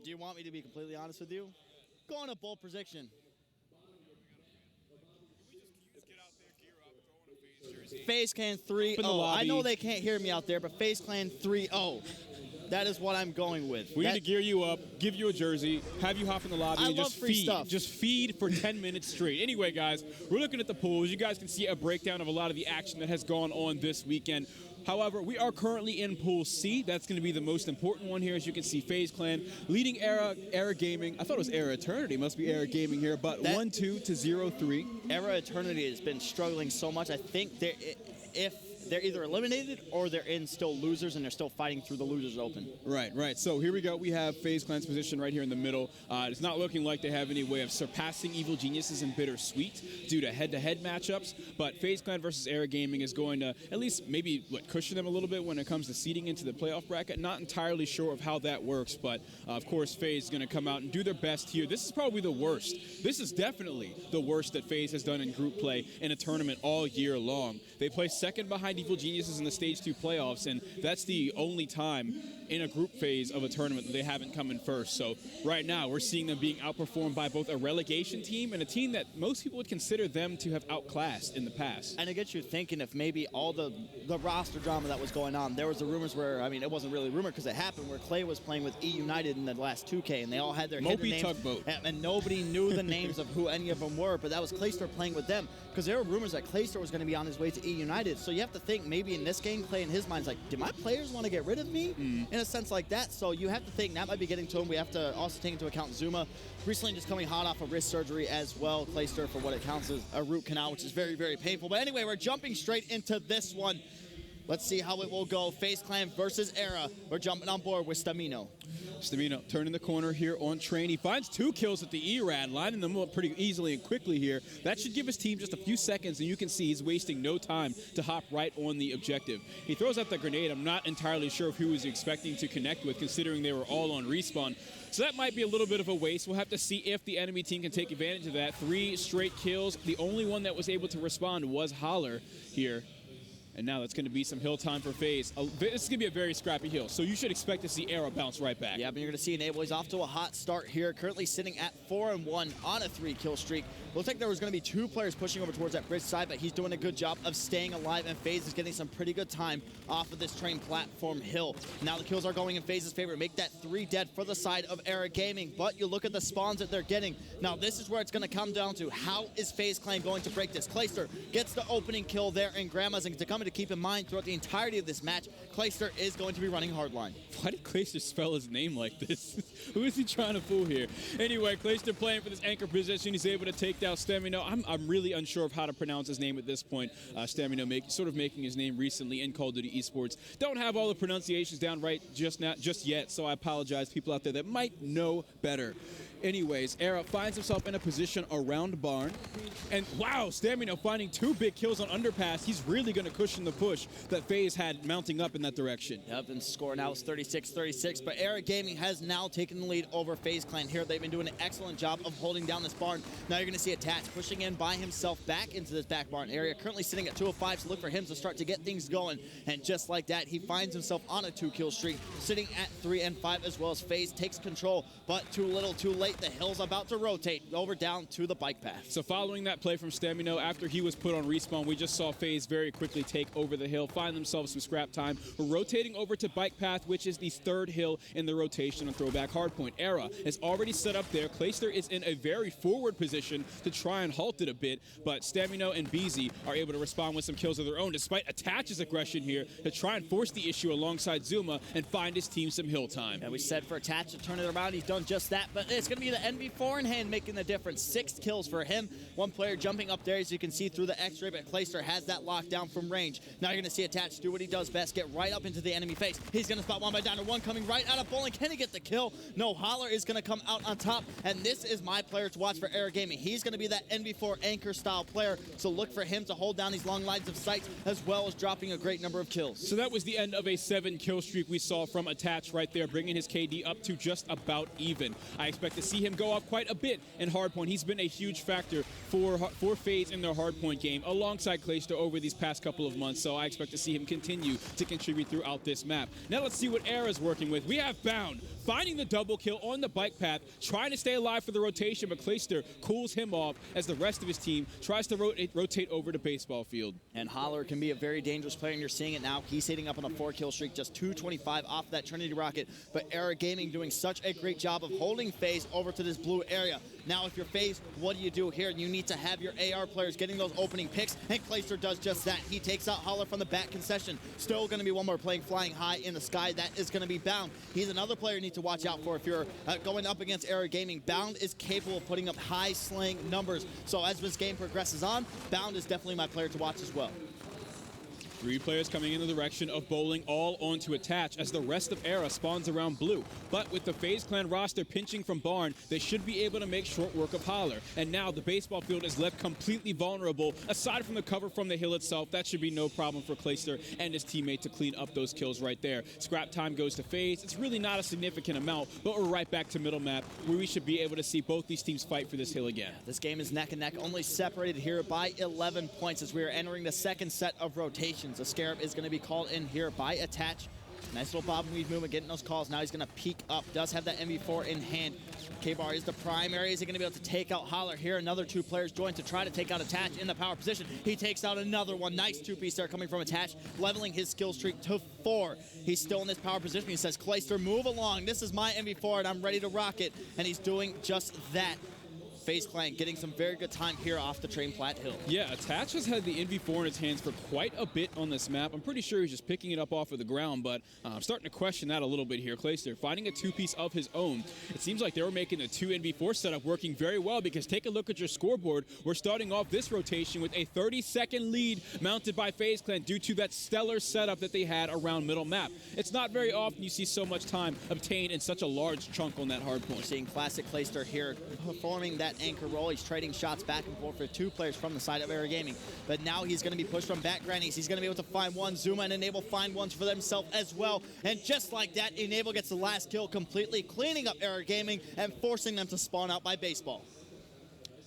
Do you want me to be completely honest with you? Go on a bold prediction. FaZe Clan 3-0. I know they can't hear me out there, but FaZe Clan 3-0. That is what I'm going with. We need to gear you up, give you a jersey, have you hop in the lobby, and just free feed. Stuff. Just feed for 10 minutes straight. Anyway, guys, we're looking at the pools. You guys can see a breakdown of a lot of the action that has gone on this weekend. However, we are currently in Pool C. That's going to be the most important one here. As you can see, FaZe Clan leading Era Gaming. I thought it was Era Eternity. Must be Era Gaming here, but 1-2 to 0-3. Era Eternity has been struggling so much. I think if they're either eliminated or they're in still losers and they're still fighting through the losers open. Right. So here we go. We have FaZe Clan's position right here in the middle. It's not looking like they have any way of surpassing Evil Geniuses in Bittersweet due to head-to-head matchups, but FaZe Clan versus Era Gaming is going to at least maybe cushion them a little bit when it comes to seeding into the playoff bracket. Not entirely sure of how that works, but of course FaZe is going to come out and do their best here. This is probably the worst. This is definitely the worst that FaZe has done in group play in a tournament all year long. They play second behind Evil Geniuses in the Stage 2 playoffs, and that's the only time in a group phase of a tournament that they haven't come in first. So right now we're seeing them being outperformed by both a relegation team and a team that most people would consider them to have outclassed in the past. And it gets you thinking if maybe all the roster drama that was going on, there was the rumors where, I mean, it wasn't really a rumor because it happened, where Clay was playing with E United in the last 2K, and they all had their hidden names. Tugboat. And nobody knew the names of who any of them were, but that was Clayster playing with them, because there were rumors that Clayster was going to be on his way to E United. So you have to think maybe in this game, Clay in his mind's like, do my players want to get rid of me? In a sense like that. So you have to think that might be getting to him. We have to also take into account Zuma, recently just coming hot off of wrist surgery as well. Clayster for what it counts as a root canal, which is very, very painful. But anyway, we're jumping straight into this one. Let's see how it will go. FaZe Clan versus Era. We're jumping on board with Stamino. Stamino turning the corner here on Train. He finds 2 kills at the E-Rad, lining them up pretty easily and quickly here. That should give his team just a few seconds, and you can see he's wasting no time to hop right on the objective. He throws out the grenade. I'm not entirely sure if he was expecting to connect with, considering they were all on respawn. So that might be a little bit of a waste. We'll have to see if the enemy team can take advantage of that. 3 straight kills. The only one that was able to respond was Holler here. And now that's going to be some hill time for FaZe. This is going to be a very scrappy hill, so you should expect to see Era bounce right back. Yeah, but you're going to see Enable. He's off to a hot start here, currently sitting at 4-1 on a 3-kill streak. Looks like there was going to be 2 players pushing over towards that bridge side, but he's doing a good job of staying alive, and FaZe is getting some pretty good time off of this train platform hill. Now the kills are going in FaZe's favor. Make that 3 dead for the side of Era Gaming, but you look at the spawns that they're getting. Now this is where it's going to come down to, how is FaZe Clan going to break this? Clayster gets the opening kill there, and Grandma's to come to keep in mind throughout the entirety of this match, Clayster is going to be running hardline. Why did Clayster spell his name like this? Who is he trying to fool here? Anyway, Clayster playing for this anchor position. He's able to take down Stamino. I'm really unsure of how to pronounce his name at this point. Stamino sort of making his name recently in Call of Duty Esports. Don't have all the pronunciations down right just yet, so I apologize, people out there that might know better. Anyways, Era finds himself in a position around Barn. And wow, Stamino finding 2 big kills on Underpass. He's really going to cushion the push that FaZe had mounting up in that direction. Yep, and score now is 36-36, but Era Gaming has now taken the lead over FaZe Clan here. They've been doing an excellent job of holding down this barn. Now you're going to see Attach pushing in by himself back into this back barn area, currently sitting at 205, so look for him to start to get things going. And just like that, he finds himself on a 2-kill streak, sitting at 3-5, as well as FaZe takes control, but too little too late. The hill's about to rotate over down to the bike path. So following that play from Stamino, after he was put on respawn, we just saw FaZe very quickly take over the hill, find themselves some scrap time. We're rotating over to bike path, which is the 3rd hill in the rotation on throwback hardpoint. Era is already set up there. Clayster is in a very forward position to try and halt it a bit, but Stamino and BZ are able to respond with some kills of their own, despite Attach's aggression here to try and force the issue alongside Zuma and find his team some hill time. And we said for Attach to turn it around, he's done just that, but it's going to be the NV4 in hand making the difference. 6 kills for him. 1 player jumping up there, as you can see through the X-ray, but Clayster has that lockdown from range. Now you're going to see Attach do what he does best, get right up into the enemy face. He's going to spot one by down to 1 coming right out of bowling. Can he get the kill? No, Holler is going to come out on top, and this is my player to watch for Era Gaming. He's going to be that NV4 anchor style player, so look for him to hold down these long lines of sight, as well as dropping a great number of kills. So that was the end of a 7-kill streak we saw from Attach right there, bringing his KD up to just about even. I expect to see him go up quite a bit in hardpoint. He's been a huge factor for FaZe in their hardpoint game alongside Clayster over these past couple of months, so I expect to see him continue to contribute throughout this map. Now let's see what Era's working with. We have Bound finding the double kill on the bike path, trying to stay alive for the rotation, but Clayster cools him off as the rest of his team tries to rotate over to baseball field. And Holler can be a very dangerous player, and you're seeing it now. He's hitting up on a 4-kill streak, just 225 off that Trinity Rocket, but Era Gaming doing such a great job of holding FaZe over to this blue area. Now, if you're FaZe, what do you do here? You need to have your AR players getting those opening picks, and Clayster does just that. He takes out Holler from the back concession. Still going to be one more playing flying high in the sky. That is going to be Bound. He's another player you need to watch out for if you're going up against Era Gaming. Bound is capable of putting up high slaying numbers. So as this game progresses on, Bound is definitely my player to watch as well. 3 players coming in the direction of bowling, all onto attach as the rest of Era spawns around blue. But with the FaZe Clan roster pinching from Barn, they should be able to make short work of Holler. And now the baseball field is left completely vulnerable. Aside from the cover from the hill itself, that should be no problem for Clayster and his teammate to clean up those kills right there. Scrap time goes to FaZe. It's really not a significant amount, but we're right back to middle map where we should be able to see both these teams fight for this hill again. This game is neck and neck, only separated here by 11 points as we are entering the second set of rotations. A Scarab is going to be called in here by Attach. Nice little bob and weave movement, getting those calls. Now he's going to peek up. Does have that MV4 in hand. K-Bar is the primary. Is he going to be able to take out Holler here? Another 2 players join to try to take out Attach in the power position. He takes out another one. Nice 2-piece there coming from Attach, leveling his skill streak to 4. He's still in this power position. He says, Clayster, move along. This is my MV4, and I'm ready to rock it. And he's doing just that. FaZe Clan getting some very good time here off the Train Flat Hill. Yeah, Attach has had the NV4 in his hands for quite a bit on this map. I'm pretty sure he's just picking it up off of the ground, but I'm starting to question that a little bit here. Clayster finding a 2-piece of his own. It seems like they were making the 2 NV4 setup working very well, because take a look at your scoreboard. We're starting off this rotation with a 30-second lead mounted by FaZe Clan due to that stellar setup that they had around middle map. It's not very often you see so much time obtained in such a large chunk on that hard point. We're seeing classic Clayster here performing that anchor roll. He's trading shots back and forth for 2 players from the side of Era Gaming. But now he's going to be pushed from back grannies. He's going to be able to find one. Zuma and Enable find ones for themselves as well. And just like that, Enable gets the last kill completely, cleaning up Era Gaming and forcing them to spawn out by baseball.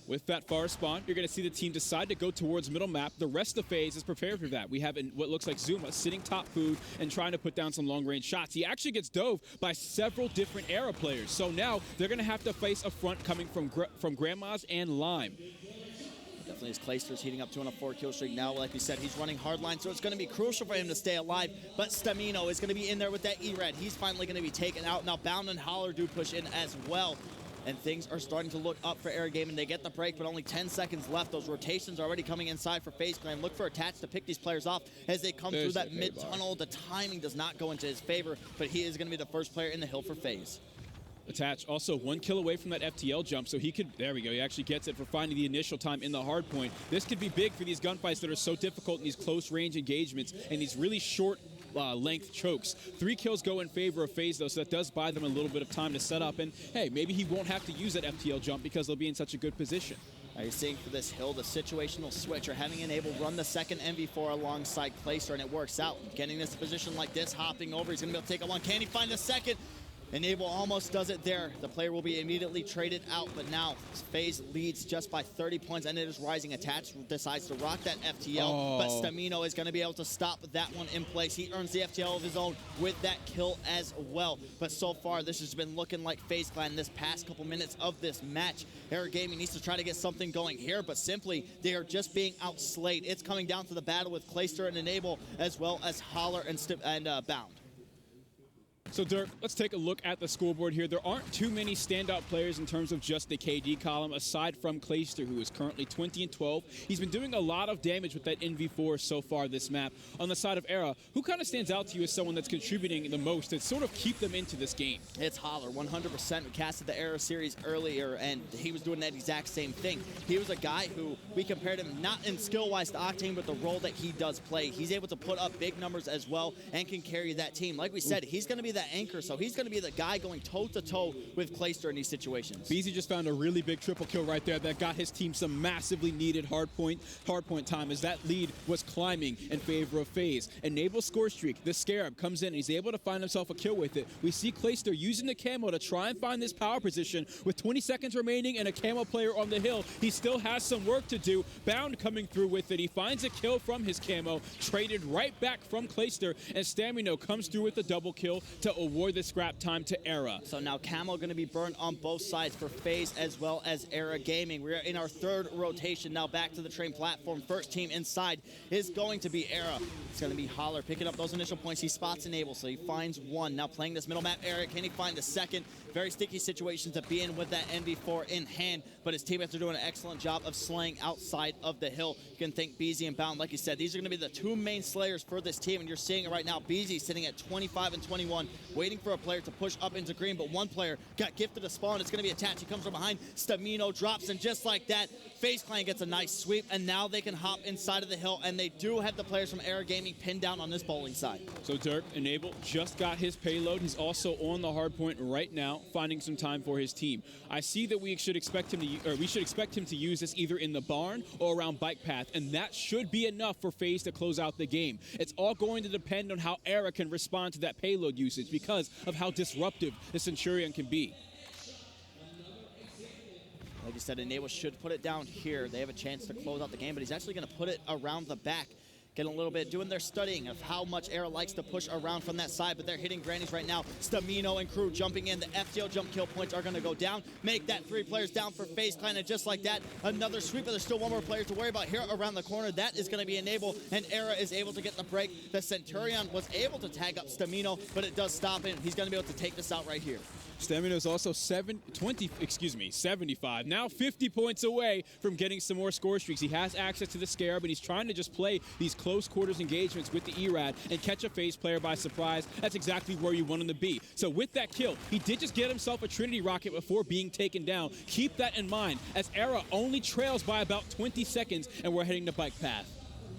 With that far spawn, you're going to see the team decide to go towards middle map. The rest of FaZe is prepared for that. We have what looks like Zuma sitting top food and trying to put down some long-range shots. He actually gets dove by several different Era players. So now they're going to have to face a front coming from Grandma's and Lime. Definitely as Clayster's heating up to on a 4-kill streak now. Like we said, he's running hardline, so it's going to be crucial for him to stay alive. But Stamino is going to be in there with that E-Red. He's finally going to be taken out. Now Bound and Holler do push in as well. And things are starting to look up for Era Gaming. They get the break, but only 10 seconds left. Those rotations are already coming inside for FaZe Clan. Look for Attach to pick these players off as they come through that mid-tunnel. The timing does not go into his favor, but he is going to be the first player in the hill for FaZe. Attach also 1 kill away from that FTL jump, so he could, there we go, he actually gets it for finding the initial time in the hard point. This could be big for these gunfights that are so difficult in these close range engagements and these really short length chokes. 3 kills go in favor of FaZe, though, so that does buy them a little bit of time to set up. And hey, maybe he won't have to use that FTL jump because they'll be in such a good position. Now you're seeing for this hill the situational switch, or having Enable run the second MV4 alongside Clayster, and it works out. Getting this position like this, hopping over, he's going to be able to take out one. Can he find a second? Enable almost does it there. The player will be immediately traded out, but now FaZe leads just by 30 points, and it is rising. Attach decides to rock that FTL, but Stamino is going to be able to stop that one in place. He earns the FTL of his own with that kill as well. But so far, this has been looking like FaZe Clan this past couple minutes of this match. Era Gaming needs to try to get something going here, but simply they are just being outslayed. It's coming down to the battle with Clayster and Enable, as well as Holler and Bound. So, Dirk, let's take a look at the scoreboard here. There aren't too many standout players in terms of just the KD column, aside from Clayster, who is currently 20-12. He's been doing a lot of damage with that NV4 so far this map. On the side of Era, who kind of stands out to you as someone that's contributing the most to sort of keep them into this game? It's Holler, 100%. We casted the Era series earlier, and he was doing that exact same thing. He was a guy who we compared him not in skill-wise to Octane, but the role that he does play. He's able to put up big numbers as well and can carry that team. Like we said, he's going to be that that anchor, so he's going to be the guy going toe-to-toe with Clayster in these situations. FaZe just found a really big triple kill right there that got his team some massively needed hardpoint time as that lead was climbing in favor of FaZe. Enable score streak. The Scarab comes in and he's able to find himself a kill with it. We see Clayster using the camo to try and find this power position with 20 seconds remaining and a camo player on the hill. He still has some work to do. Bound coming through with it. He finds a kill from his camo, traded right back from Clayster, and Stamino comes through with a double kill to award the scrap time to Era. So now camo going to be burned on both sides for FaZe as well as Era Gaming. We're in our third rotation now back to the train platform. First team inside is going to be Era. It's going to be Holler picking up those initial points. He spots Enable, so he finds one. Now playing this middle map area. Can he find the second? Very sticky situation to be in with that NV4 in hand, but his teammates are doing an excellent job of slaying outside of the hill. You can thank BZ and Bound. Like you said, these are going to be the two main slayers for this team, and you're seeing it right now. BZ sitting at 25 and 21, waiting for a player to push up into green, but one player got gifted a spawn. It's going to be attached. He comes from behind. Stamino drops, and just like that, FaZe Clan gets a nice sweep, and now they can hop inside of the hill, and they do have the players from Era Gaming pinned down on this bowling side. So Dirk, Enable, just got his payload. He's also on the hard point right now, finding some time for his team. I see that we should expect him to use this either in the barn or around bike path, and that should be enough for FaZe to close out the game. It's all going to depend on how Era can respond to that payload usage because of how disruptive the Centurion can be. Like you said, Enable should put it down here. They have a chance to close out the game, but he's actually going to put it around the back. Getting a little bit, doing their studying of how much Era likes to push around from that side, but they're hitting grannies right now. Stamino and crew jumping in. The FTO jump kill points are going to go down. Make that 3 players down for FaZe Clan, and just like that, another sweep, but there's still one more player to worry about here around the corner. That is going to be Enable, and Era is able to get the break. The Centurion was able to tag up Stamino, but it does stop him. He's going to be able to take this out right here. Stamino is also 75, now 50 points away from getting some more score streaks. He has access to the Scarab, and he's trying to just play these close quarters engagements with the ERAD and catch a FaZe player by surprise. That's exactly where you want him to be. So with that kill, he did just get himself a Trinity Rocket before being taken down. Keep that in mind, as Era only trails by about 20 seconds, and we're heading to bike path.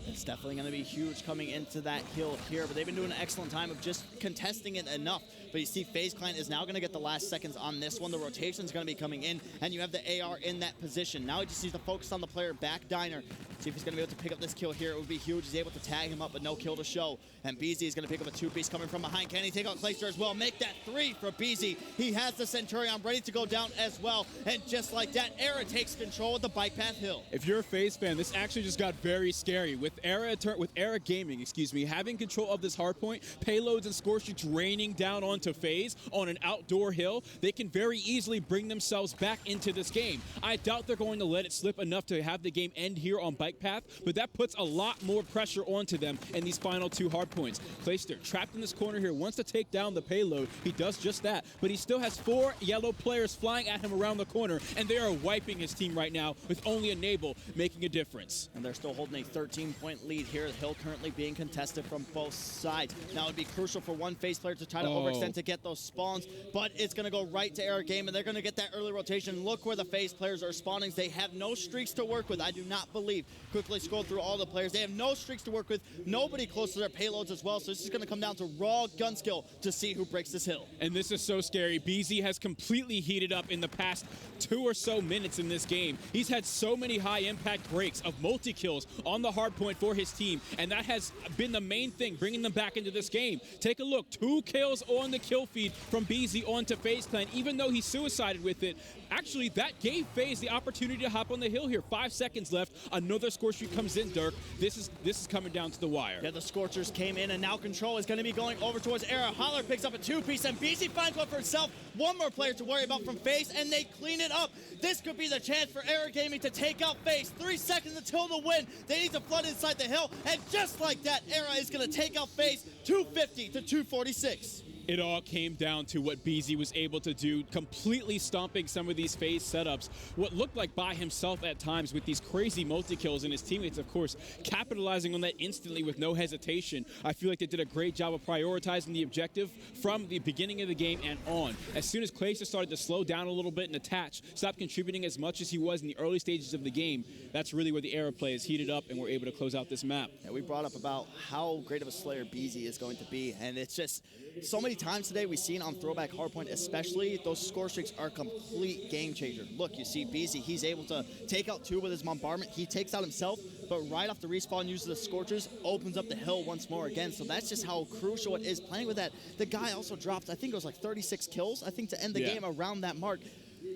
It's definitely going to be huge coming into that hill here, but they've been doing an excellent time of just contesting it enough. But you see FaZe Clan is now going to get the last seconds on this one. The rotation is going to be coming in, and you have the AR in that position. Now he just needs to focus on the player back diner. See if he's going to be able to pick up this kill here. It would be huge. He's able to tag him up, but no kill to show. And BZ is going to pick up a 2-piece coming from behind. Can he take out Clayster as well? Make that 3 for BZ. He has the Centurion ready to go down as well. And just like that, Era takes control of the bike path hill. If you're a FaZe fan, this actually just got very scary. With Era Gaming, having control of this hardpoint, payloads and score streaks raining down onto FaZe on an outdoor hill, they can very easily bring themselves back into this game. I doubt they're going to let it slip enough to have the game end here on bike path, but that puts a lot more pressure onto them in these final 2 hardpoints. Clayster trapped in this corner here, wants to take down the payload. He does just that, but he still has 4 yellow players flying at him around the corner, and they are wiping his team right now with only Enable making a difference. And they're still holding a 13-point lead here. The hill currently being contested from both sides. Now it would be crucial for one FaZe player to try to overextend to get those spawns, but it's going to go right to Era Game, and they're going to get that early rotation. Look where the FaZe players are spawning. They have no streaks to work with, I do not believe. Quickly scroll through all the players. They have no streaks to work with. Nobody close to their payloads as well, so this is going to come down to raw gun skill to see who breaks this hill. And this is so scary. BZ has completely heated up in the past 2 or so minutes in this game. He's had so many high-impact breaks of multi-kills on the hard point for his team, and that has been the main thing, bringing them back into this game. Take a look. 2 kills on the kill feed from BZ onto FaZe Clan, even though he suicided with it. Actually, that gave FaZe the opportunity to hop on the hill here. 5 seconds left. Another score streak comes in, Dirk. This is coming down to the wire. Yeah, the Scorchers came in, and now control is going to be going over towards Era. Holler picks up a 2-piece, and BZ finds one for himself. One more player to worry about from FaZe, and they clean it up. This could be the chance for Era Gaming to take out FaZe. 3 seconds until the win. They need to flood inside the hill, and just like that, Era is going to take out FaZe 250 to 246. It all came down to what BZ was able to do, completely stomping some of these FaZe setups. What looked like by himself at times with these crazy multi-kills, and his teammates, of course, capitalizing on that instantly with no hesitation. I feel like they did a great job of prioritizing the objective from the beginning of the game and on. As soon as Clayster started to slow down a little bit and attach, stop contributing as much as he was in the early stages of the game, that's really where the Era play is heated up, and we're able to close out this map. Yeah, we brought up about how great of a slayer BZ is going to be, and it's just so many many times today we've seen on throwback hardpoint especially, those score streaks are a complete game changer. Look, you see BZ, he's able to take out 2 with his bombardment. He takes out himself, but right off the respawn uses the Scorchers, opens up the hill once more again. So that's just how crucial it is playing with that. The guy also dropped, I think it was like 36 kills, I think, to end the game around that mark.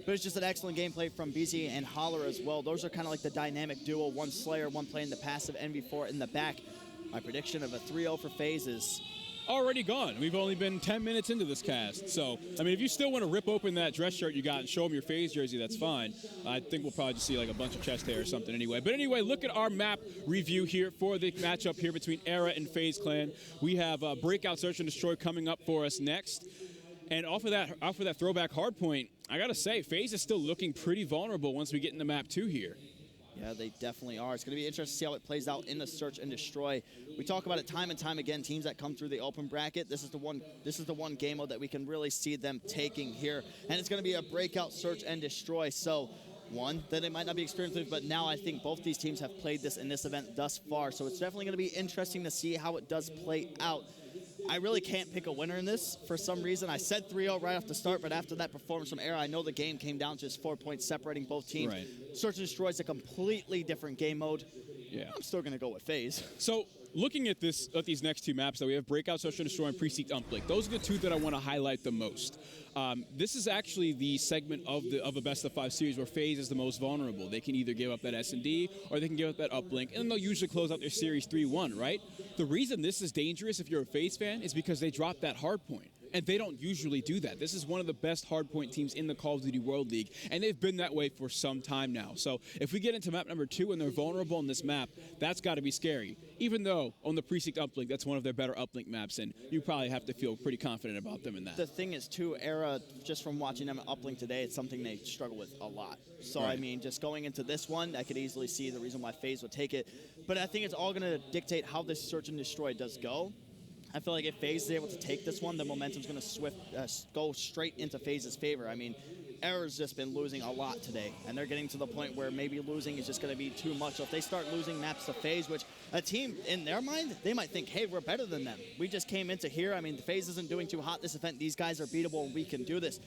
But it's just an excellent gameplay from BZ and Holler as well. Those are kind of like the dynamic duo, one Slayer, one playing the passive NV4 in the back. My prediction of a 3-0 for FaZe is already gone. We've only been 10 minutes into this cast. So, I mean, if you still want to rip open that dress shirt you got and show them your FaZe jersey, that's fine. I think we'll probably just see like a bunch of chest hair or something anyway. But anyway, look at our map review here for the matchup here between Era and FaZe Clan. We have Breakout Search and Destroy coming up for us next. And off of that throwback hardpoint, I got to say, FaZe is still looking pretty vulnerable once we get into map 2 here. Yeah, they definitely are. It's going to be interesting to see how it plays out in the Search and Destroy. We talk about it time and time again, teams that come through the open bracket. This is the one game mode that we can really see them taking here. And it's going to be a breakout Search and Destroy. So, one, that they might not be experienced with, but now I think both these teams have played this in this event thus far. So it's definitely going to be interesting to see how it does play out. I really can't pick a winner in this for some reason. I said 3-0 right off the start, but after that performance from Era, I know the game came down to just 4 points separating both teams. Right. Search and Destroy is a completely different game mode. Yeah. I'm still going to go with FaZe. So, looking at these next 2 maps, though, we have Breakout, Search and Destroy, and Precinct Uplink. Those are the 2 that I want to highlight the most. This is actually the segment of a best-of-5 series where FaZe is the most vulnerable. They can either give up that S&D or they can give up that uplink, and they'll usually close out their series 3-1, right? The reason this is dangerous if you're a FaZe fan is because they dropped that hard point. And they don't usually do that. This is one of the best hardpoint teams in the Call of Duty World League, and they've been that way for some time now. So if we get into map number 2 and they're vulnerable on this map, that's got to be scary. Even though on the Precinct Uplink, that's one of their better uplink maps, and you probably have to feel pretty confident about them in that. The thing is, too, Era, just from watching them at uplink today, it's something they struggle with a lot. So, right. I mean, just going into this one, I could easily see the reason why FaZe would take it. But I think it's all going to dictate how this Search and Destroy does go. I feel like if FaZe is able to take this one, the momentum's going to go straight into FaZe's favor. I mean, Era's just been losing a lot today, and they're getting to the point where maybe losing is just going to be too much. So if they start losing maps to FaZe, which a team, in their mind, they might think, hey, we're better than them. We just came into here. I mean, the FaZe isn't doing too hot this event. These guys are beatable, and we can do this.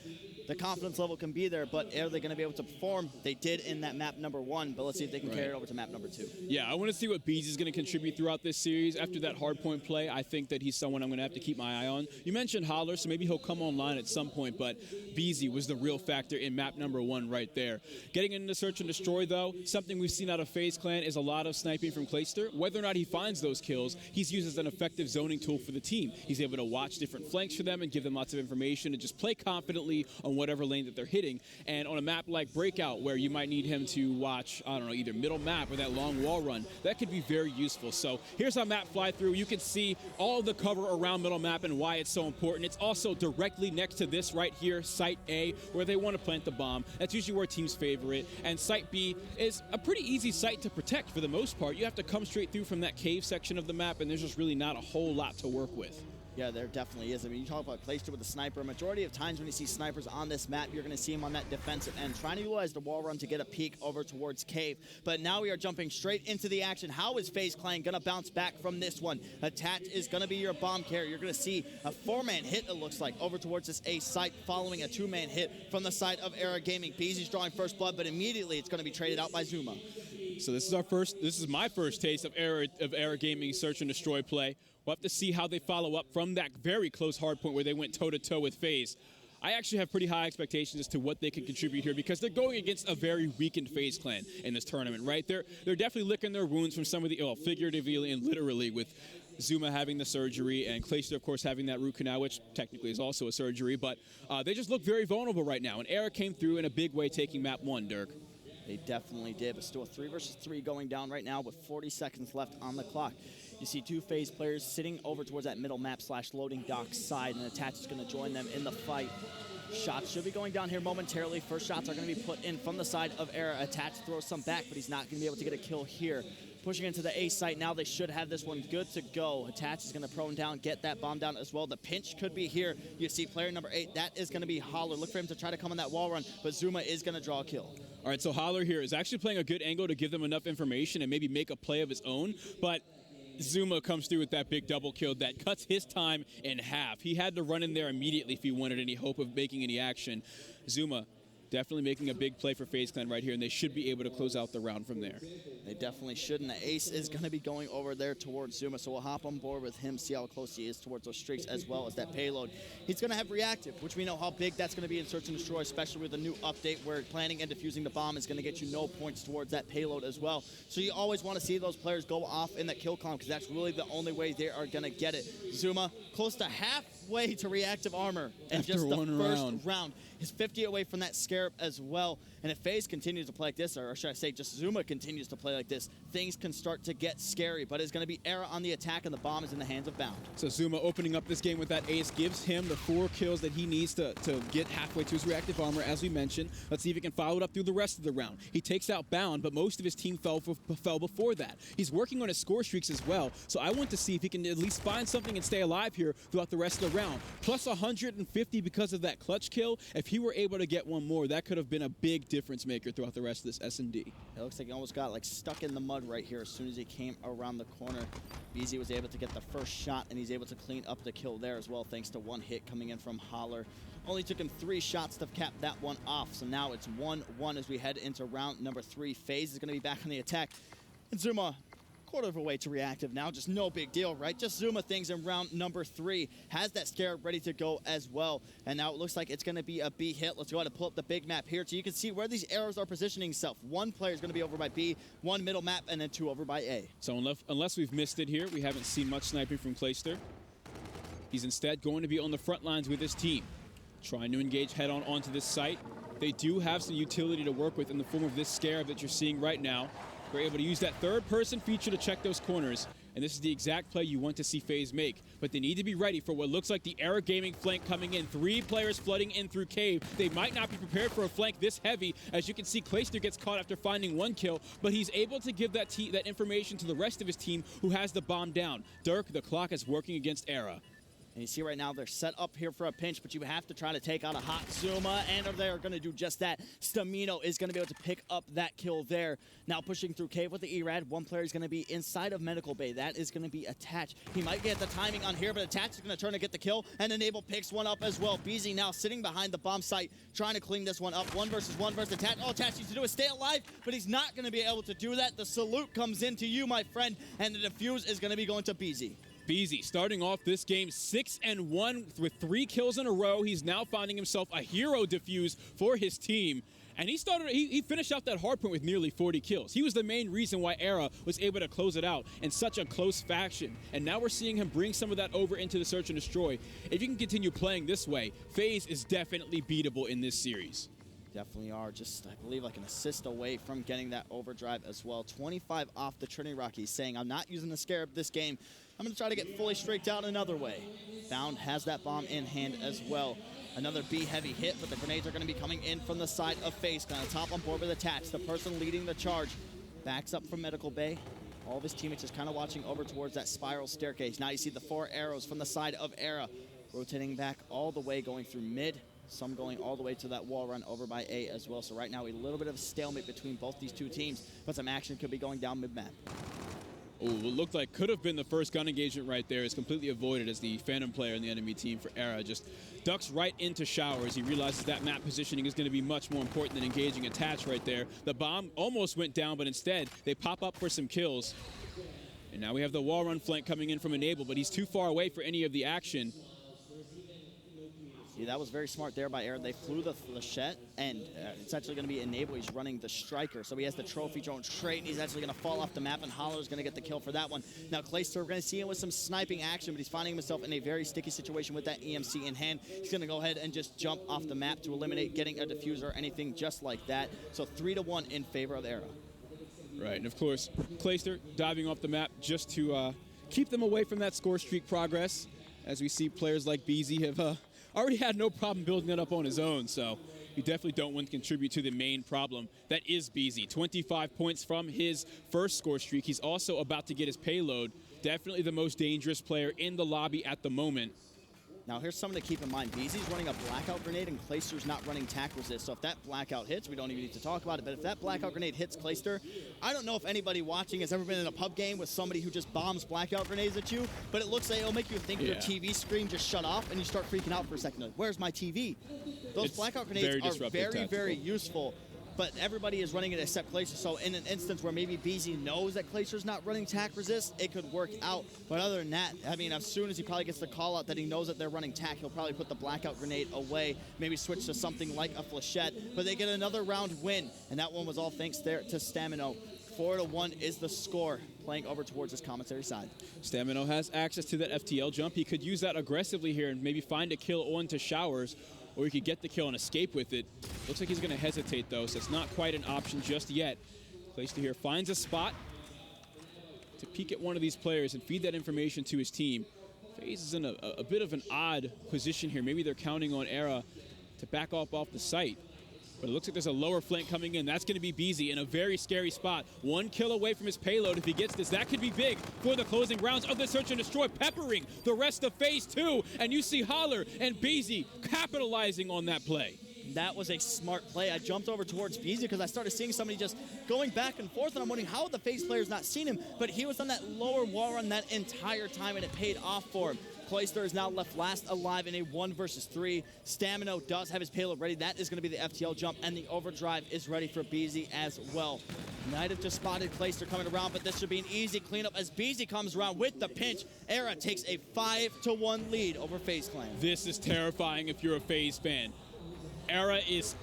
The confidence level can be there, but are they going to be able to perform? They did in that map number 1, but let's see if they can carry it over to map number 2. Yeah, I want to see what Bees is going to contribute throughout this series. After that hardpoint play, I think that he's someone I'm going to have to keep my eye on. You mentioned Holler, so maybe he'll come online at some point, but Beezy was the real factor in map number 1 right there. Getting into Search and Destroy, though, something we've seen out of FaZe Clan is a lot of sniping from Clayster. Whether or not he finds those kills, he's used as an effective zoning tool for the team. He's able to watch different flanks for them and give them lots of information and just play confidently on whatever lane that they're hitting. And on a map like Breakout, where you might need him to watch, I don't know, either middle map or that long wall run, that could be very useful. So here's our map fly through. You can see all the cover around middle map and why it's so important. It's also directly next to this right here, Site A, where they want to plant the bomb. That's usually where teams favor it. And Site B is a pretty easy site to protect for the most part. You have to come straight through from that cave section of the map, and there's just really not a whole lot to work with. Yeah, there definitely is. I mean, you talk about Clayster with the sniper. Majority of times when you see snipers on this map, you're going to see him on that defensive end, trying to utilize the wall run to get a peek over towards Cave. But now we are jumping straight into the action. How is FaZe Clan going to bounce back from this one? Attach is going to be your bomb carrier. You're going to see a 4-man hit, it looks like, over towards this A site, following a 2-man hit from the side of Era Gaming. Beezy's drawing first blood, but immediately it's going to be traded out by Zuma. So this is my first taste of Era Gaming Search and Destroy play. We'll have to see how they follow up from that very close hard point where they went toe-to-toe with FaZe. I actually have pretty high expectations as to what they can contribute here because they're going against a very weakened FaZe clan in this tournament, right? They're definitely licking their wounds from some of the, figuratively and literally, with Zuma having the surgery and Clayster, of course, having that root canal, which technically is also a surgery. But they just look very vulnerable right now. And Era came through in a big way, taking map 1, Dirk. They definitely did, but still a 3 versus 3 going down right now with 40 seconds left on the clock. You see 2 FaZe players sitting over towards that middle map / loading dock side, and Attach is going to join them in the fight. Shots should be going down here momentarily. First shots are going to be put in from the side of Era. Attach throws some back, but he's not going to be able to get a kill here. Pushing into the A site now, they should have this one good to go. Attach is going to prone down, get that bomb down as well. The pinch could be here. You see player number 8, that is going to be Holler. Look for him to try to come on that wall run, but Zuma is going to draw a kill. All right, so Holler here is actually playing a good angle to give them enough information and maybe make a play of his own, but Zuma comes through with that big double kill that cuts his time in half. He had to run in there immediately if he wanted any hope of making any action. Zuma definitely making a big play for FaZe Clan right here, and they should be able to close out the round from there. They definitely should, and the ace is going to be going over there towards Zuma, so we'll hop on board with him, see how close he is towards those streaks as well as that payload. He's going to have reactive, which we know how big that's going to be in Search and Destroy, especially with the new update where planning and defusing the bomb is going to get you no points towards that payload as well. So you always want to see those players go off in that kill column because that's really the only way they are going to get it. Zuma close to halfway to reactive armor in After just the one first round. He's 50 away from that Scarab as well. And if FaZe continues to play like this, or should I say just Zuma continues to play like this, things can start to get scary. But it's going to be Era on the attack, and the bomb is in the hands of Bound. So Zuma opening up this game with that ace gives him the 4 kills that he needs to get halfway to his reactive armor, as we mentioned. Let's see if he can follow it up through the rest of the round. He takes out Bound, but most of his team fell before that. He's working on his score streaks as well, so I want to see if he can at least find something and stay alive here throughout the rest of the round. Plus 150 because of that clutch kill. If he were able to get one more, that could have been a big difference maker throughout the rest of this S&D. It looks like he almost got stuck in the mud right here as soon as he came around the corner. BZ was able to get the first shot, and he's able to clean up the kill there as well, thanks to one hit coming in from Holler. Only took him 3 shots to cap that one off, so now it's 1-1 as we head into round number 3. FaZe is going to be back on the attack. And Zuma, quarter of a way to reactive now, just no big deal, right? Just Zuma things in round number 3. Has that Scarab ready to go as well. And now it looks like it's going to be a B hit. Let's go ahead and pull up the big map here so you can see where these arrows are positioning itself. One player is going to be over by B, 1 middle map, and then 2 over by A. So unless we've missed it here, we haven't seen much sniping from Clayster. He's instead going to be on the front lines with his team, trying to engage head-on onto this site. They do have some utility to work with in the form of this Scarab that you're seeing right now. We're able to use that third-person feature to check those corners, and this is the exact play you want to see FaZe make. But they need to be ready for what looks like the Era Gaming flank coming in. 3 players flooding in through Cave. They might not be prepared for a flank this heavy. As you can see, Clayster gets caught after finding 1 kill, but he's able to give that information to the rest of his team who has the bomb down. Dirk, the clock is working against Era. And you see right now they're set up here for a pinch, but you have to try to take out a hot Zuma, and they're going to do just that. Stamino is going to be able to pick up that kill there. Now pushing through Cave with the E-Rad. One player is going to be inside of Medical Bay. That is going to be Attach. He might get the timing on here, but Attach is going to turn to get the kill, and Enable picks one up as well. BZ now sitting behind the bomb site, trying to clean this one up. 1 versus 1 versus Attach. All Attach needs to do is stay alive, but he's not going to be able to do that. The salute comes into you, my friend, and the defuse is going to be going to BZ. BZ starting off this game 6-1 with 3 kills in a row. He's now finding himself a hero defuse for his team. And he finished out that hard point with nearly 40 kills. He was the main reason why Era was able to close it out in such a close fashion. And now we're seeing him bring some of that over into the Search and Destroy. If you can continue playing this way, FaZe is definitely beatable in this series. Definitely are. Just, I believe, like an assist away from getting that overdrive as well. 25 off the Trinity Rockies, saying, I'm not using the Scarab this game. I'm going to try to get fully streaked out another way. Bound has that bomb in hand as well. Another B-heavy hit, but the grenades are going to be coming in from the side of FaZe. Kind of top on board with Attach. The person leading the charge backs up from Medical Bay. All of his teammates just kind of watching over towards that spiral staircase. Now you see the 4 arrows from the side of Era, rotating back all the way, going through mid. Some going all the way to that wall run over by A as well. So right now, a little bit of a stalemate between both these 2 teams, but some action could be going down mid-map. Oh, what looked like could have been the first gun engagement right there is completely avoided as the Phantom player in the enemy team for Era just ducks right into shower as he realizes that map positioning is going to be much more important than engaging Attach right there. The bomb almost went down, but instead they pop up for some kills. And now we have the wall run flank coming in from Enable, but he's too far away for any of the action. Yeah, that was very smart there by Era. They flew the flechette, and it's actually going to be Enable. He's running the Striker, so he has the trophy drone straight, and he's actually going to fall off the map, and Holler's going to get the kill for that one. Now, Clayster, we're going to see him with some sniping action, but he's finding himself in a very sticky situation with that EMC in hand. He's going to go ahead and just jump off the map to eliminate getting a diffuser or anything just like that. So 3-1 in favor of Era. Right, and of course, Clayster diving off the map just to keep them away from that score streak progress, as we see players like BZ have already had no problem building it up on his own, so you definitely don't want to contribute to the main problem that is BZ. 25 points from his first score streak. He's also about to get his payload. Definitely the most dangerous player in the lobby at the moment. Now here's something to keep in mind. BZ's running a blackout grenade and Clayster's not running tack resist. So if that blackout hits, we don't even need to talk about it, but if that blackout grenade hits Clayster, I don't know if anybody watching has ever been in a pub game with somebody who just bombs blackout grenades at you, but it looks like it'll make you think your TV screen just shut off and you start freaking out for a second. Like, where's my TV? Those blackout grenades are very useful. But everybody is running it except Clayster. So in an instance where maybe BZ knows that Clayster's not running tack resist, it could work out. But other than that, I mean, as soon as he probably gets the call out that he knows that they're running tack, he'll probably put the blackout grenade away, maybe switch to something like a flechette. But they get another round win, and that one was all thanks there to Stamino. 4-1 is the score, playing over towards his commentary side. Stamino has access to that FTL jump. He could use that aggressively here and maybe find a kill onto Showers, or he could get the kill and escape with it. Looks like he's going to hesitate, though, so it's not quite an option just yet. Clayster here finds a spot to peek at one of these players and feed that information to his team. FaZe is in a bit of an odd position here. Maybe they're counting on Era to back off the site. But it looks like there's a lower flank coming in. That's going to be BZ in a very scary spot. 1 kill away from his payload. If he gets this, that could be big for the closing rounds of the Search and Destroy, peppering the rest of Phase 2. And you see Holler and BZ capitalizing on that play. That was a smart play. I jumped over towards BZ because I started seeing somebody just going back and forth, and I'm wondering how the FaZe player's not seen him. But he was on that lower wall run that entire time, and it paid off for him. Clayster is now left last alive in a 1 versus 3. Stamino does have his payload ready. That is going to be the FTL jump, and the overdrive is ready for BZ as well. Knight have just spotted Clayster coming around, but this should be an easy cleanup as BZ comes around with the pinch. Era takes a 5-1 lead over FaZe Clan. This is terrifying if you're a FaZe fan. Era is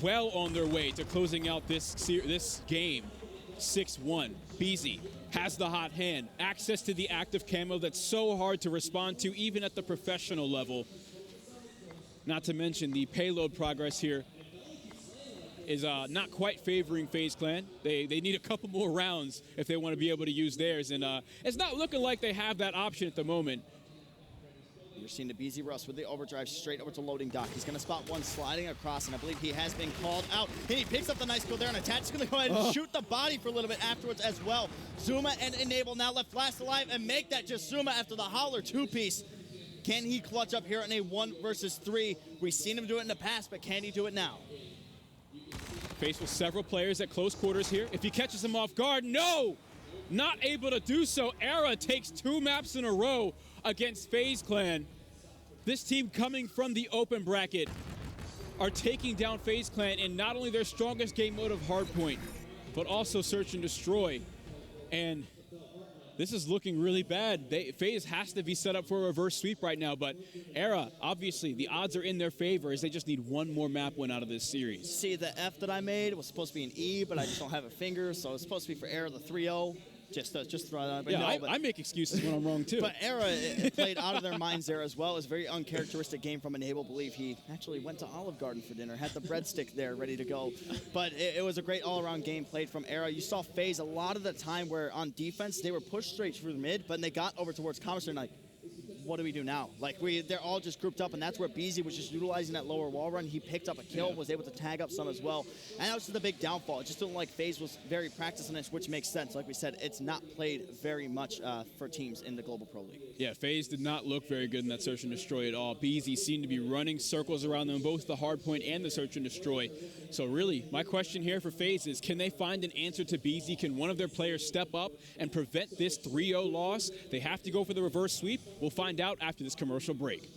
well on their way to closing out this game 6-1. BZ has the hot hand, access to the active camo that's so hard to respond to even at the professional level. Not to mention the payload progress here is not quite favoring FaZe Clan. They need a couple more rounds if they want to be able to use theirs, and it's not looking like they have that option at the moment. You're seeing the BZ Russ with the overdrive straight over to loading dock. He's going to spot one sliding across, and I believe he has been called out. And he picks up the nice kill there, and Attach's going to go ahead and shoot the body for a little bit afterwards as well. Zuma and Enable now left last alive, and make that just Zuma after the Holler two-piece. Can he clutch up here in a 1 versus 3? We've seen him do it in the past, but can he do it now? Faced with several players at close quarters here. If he catches them off guard, no! Not able to do so. Era takes 2 maps in a row against FaZe Clan. This team coming from the open bracket are taking down FaZe Clan in not only their strongest game mode of Hardpoint, but also Search and Destroy. And this is looking really bad. FaZe has to be set up for a reverse sweep right now, but Era, obviously, the odds are in their favor as they just need 1 more map win out of this series. See, the F that I made was supposed to be an E, but I just don't have a finger, so it's supposed to be for Era, the 3-0. Just throw it out. Yeah, no, I make excuses when I'm wrong, too. But Era it played out of their minds there as well. It was a very uncharacteristic game from Enable. Believe he actually went to Olive Garden for dinner, had the breadstick there ready to go. But it was a great all-around game played from Era. You saw FaZe a lot of the time where on defense, they were pushed straight through the mid, but they got over towards Commerce and like, what do we do now? Like, they're all just grouped up, and that's where BZ was just utilizing that lower wall run. He picked up a kill, was able to tag up some as well. And that was just the big downfall. It just looked like FaZe was very practiced in this, which makes sense. Like we said, it's not played very much for teams in the Global Pro League. Yeah, FaZe did not look very good in that Search and Destroy at all. BZ seemed to be running circles around them, both the Hardpoint and the Search and Destroy. So really, my question here for FaZe is, can they find an answer to BZ? Can one of their players step up and prevent this 3-0 loss? They have to go for the reverse sweep. We'll find out after this commercial break.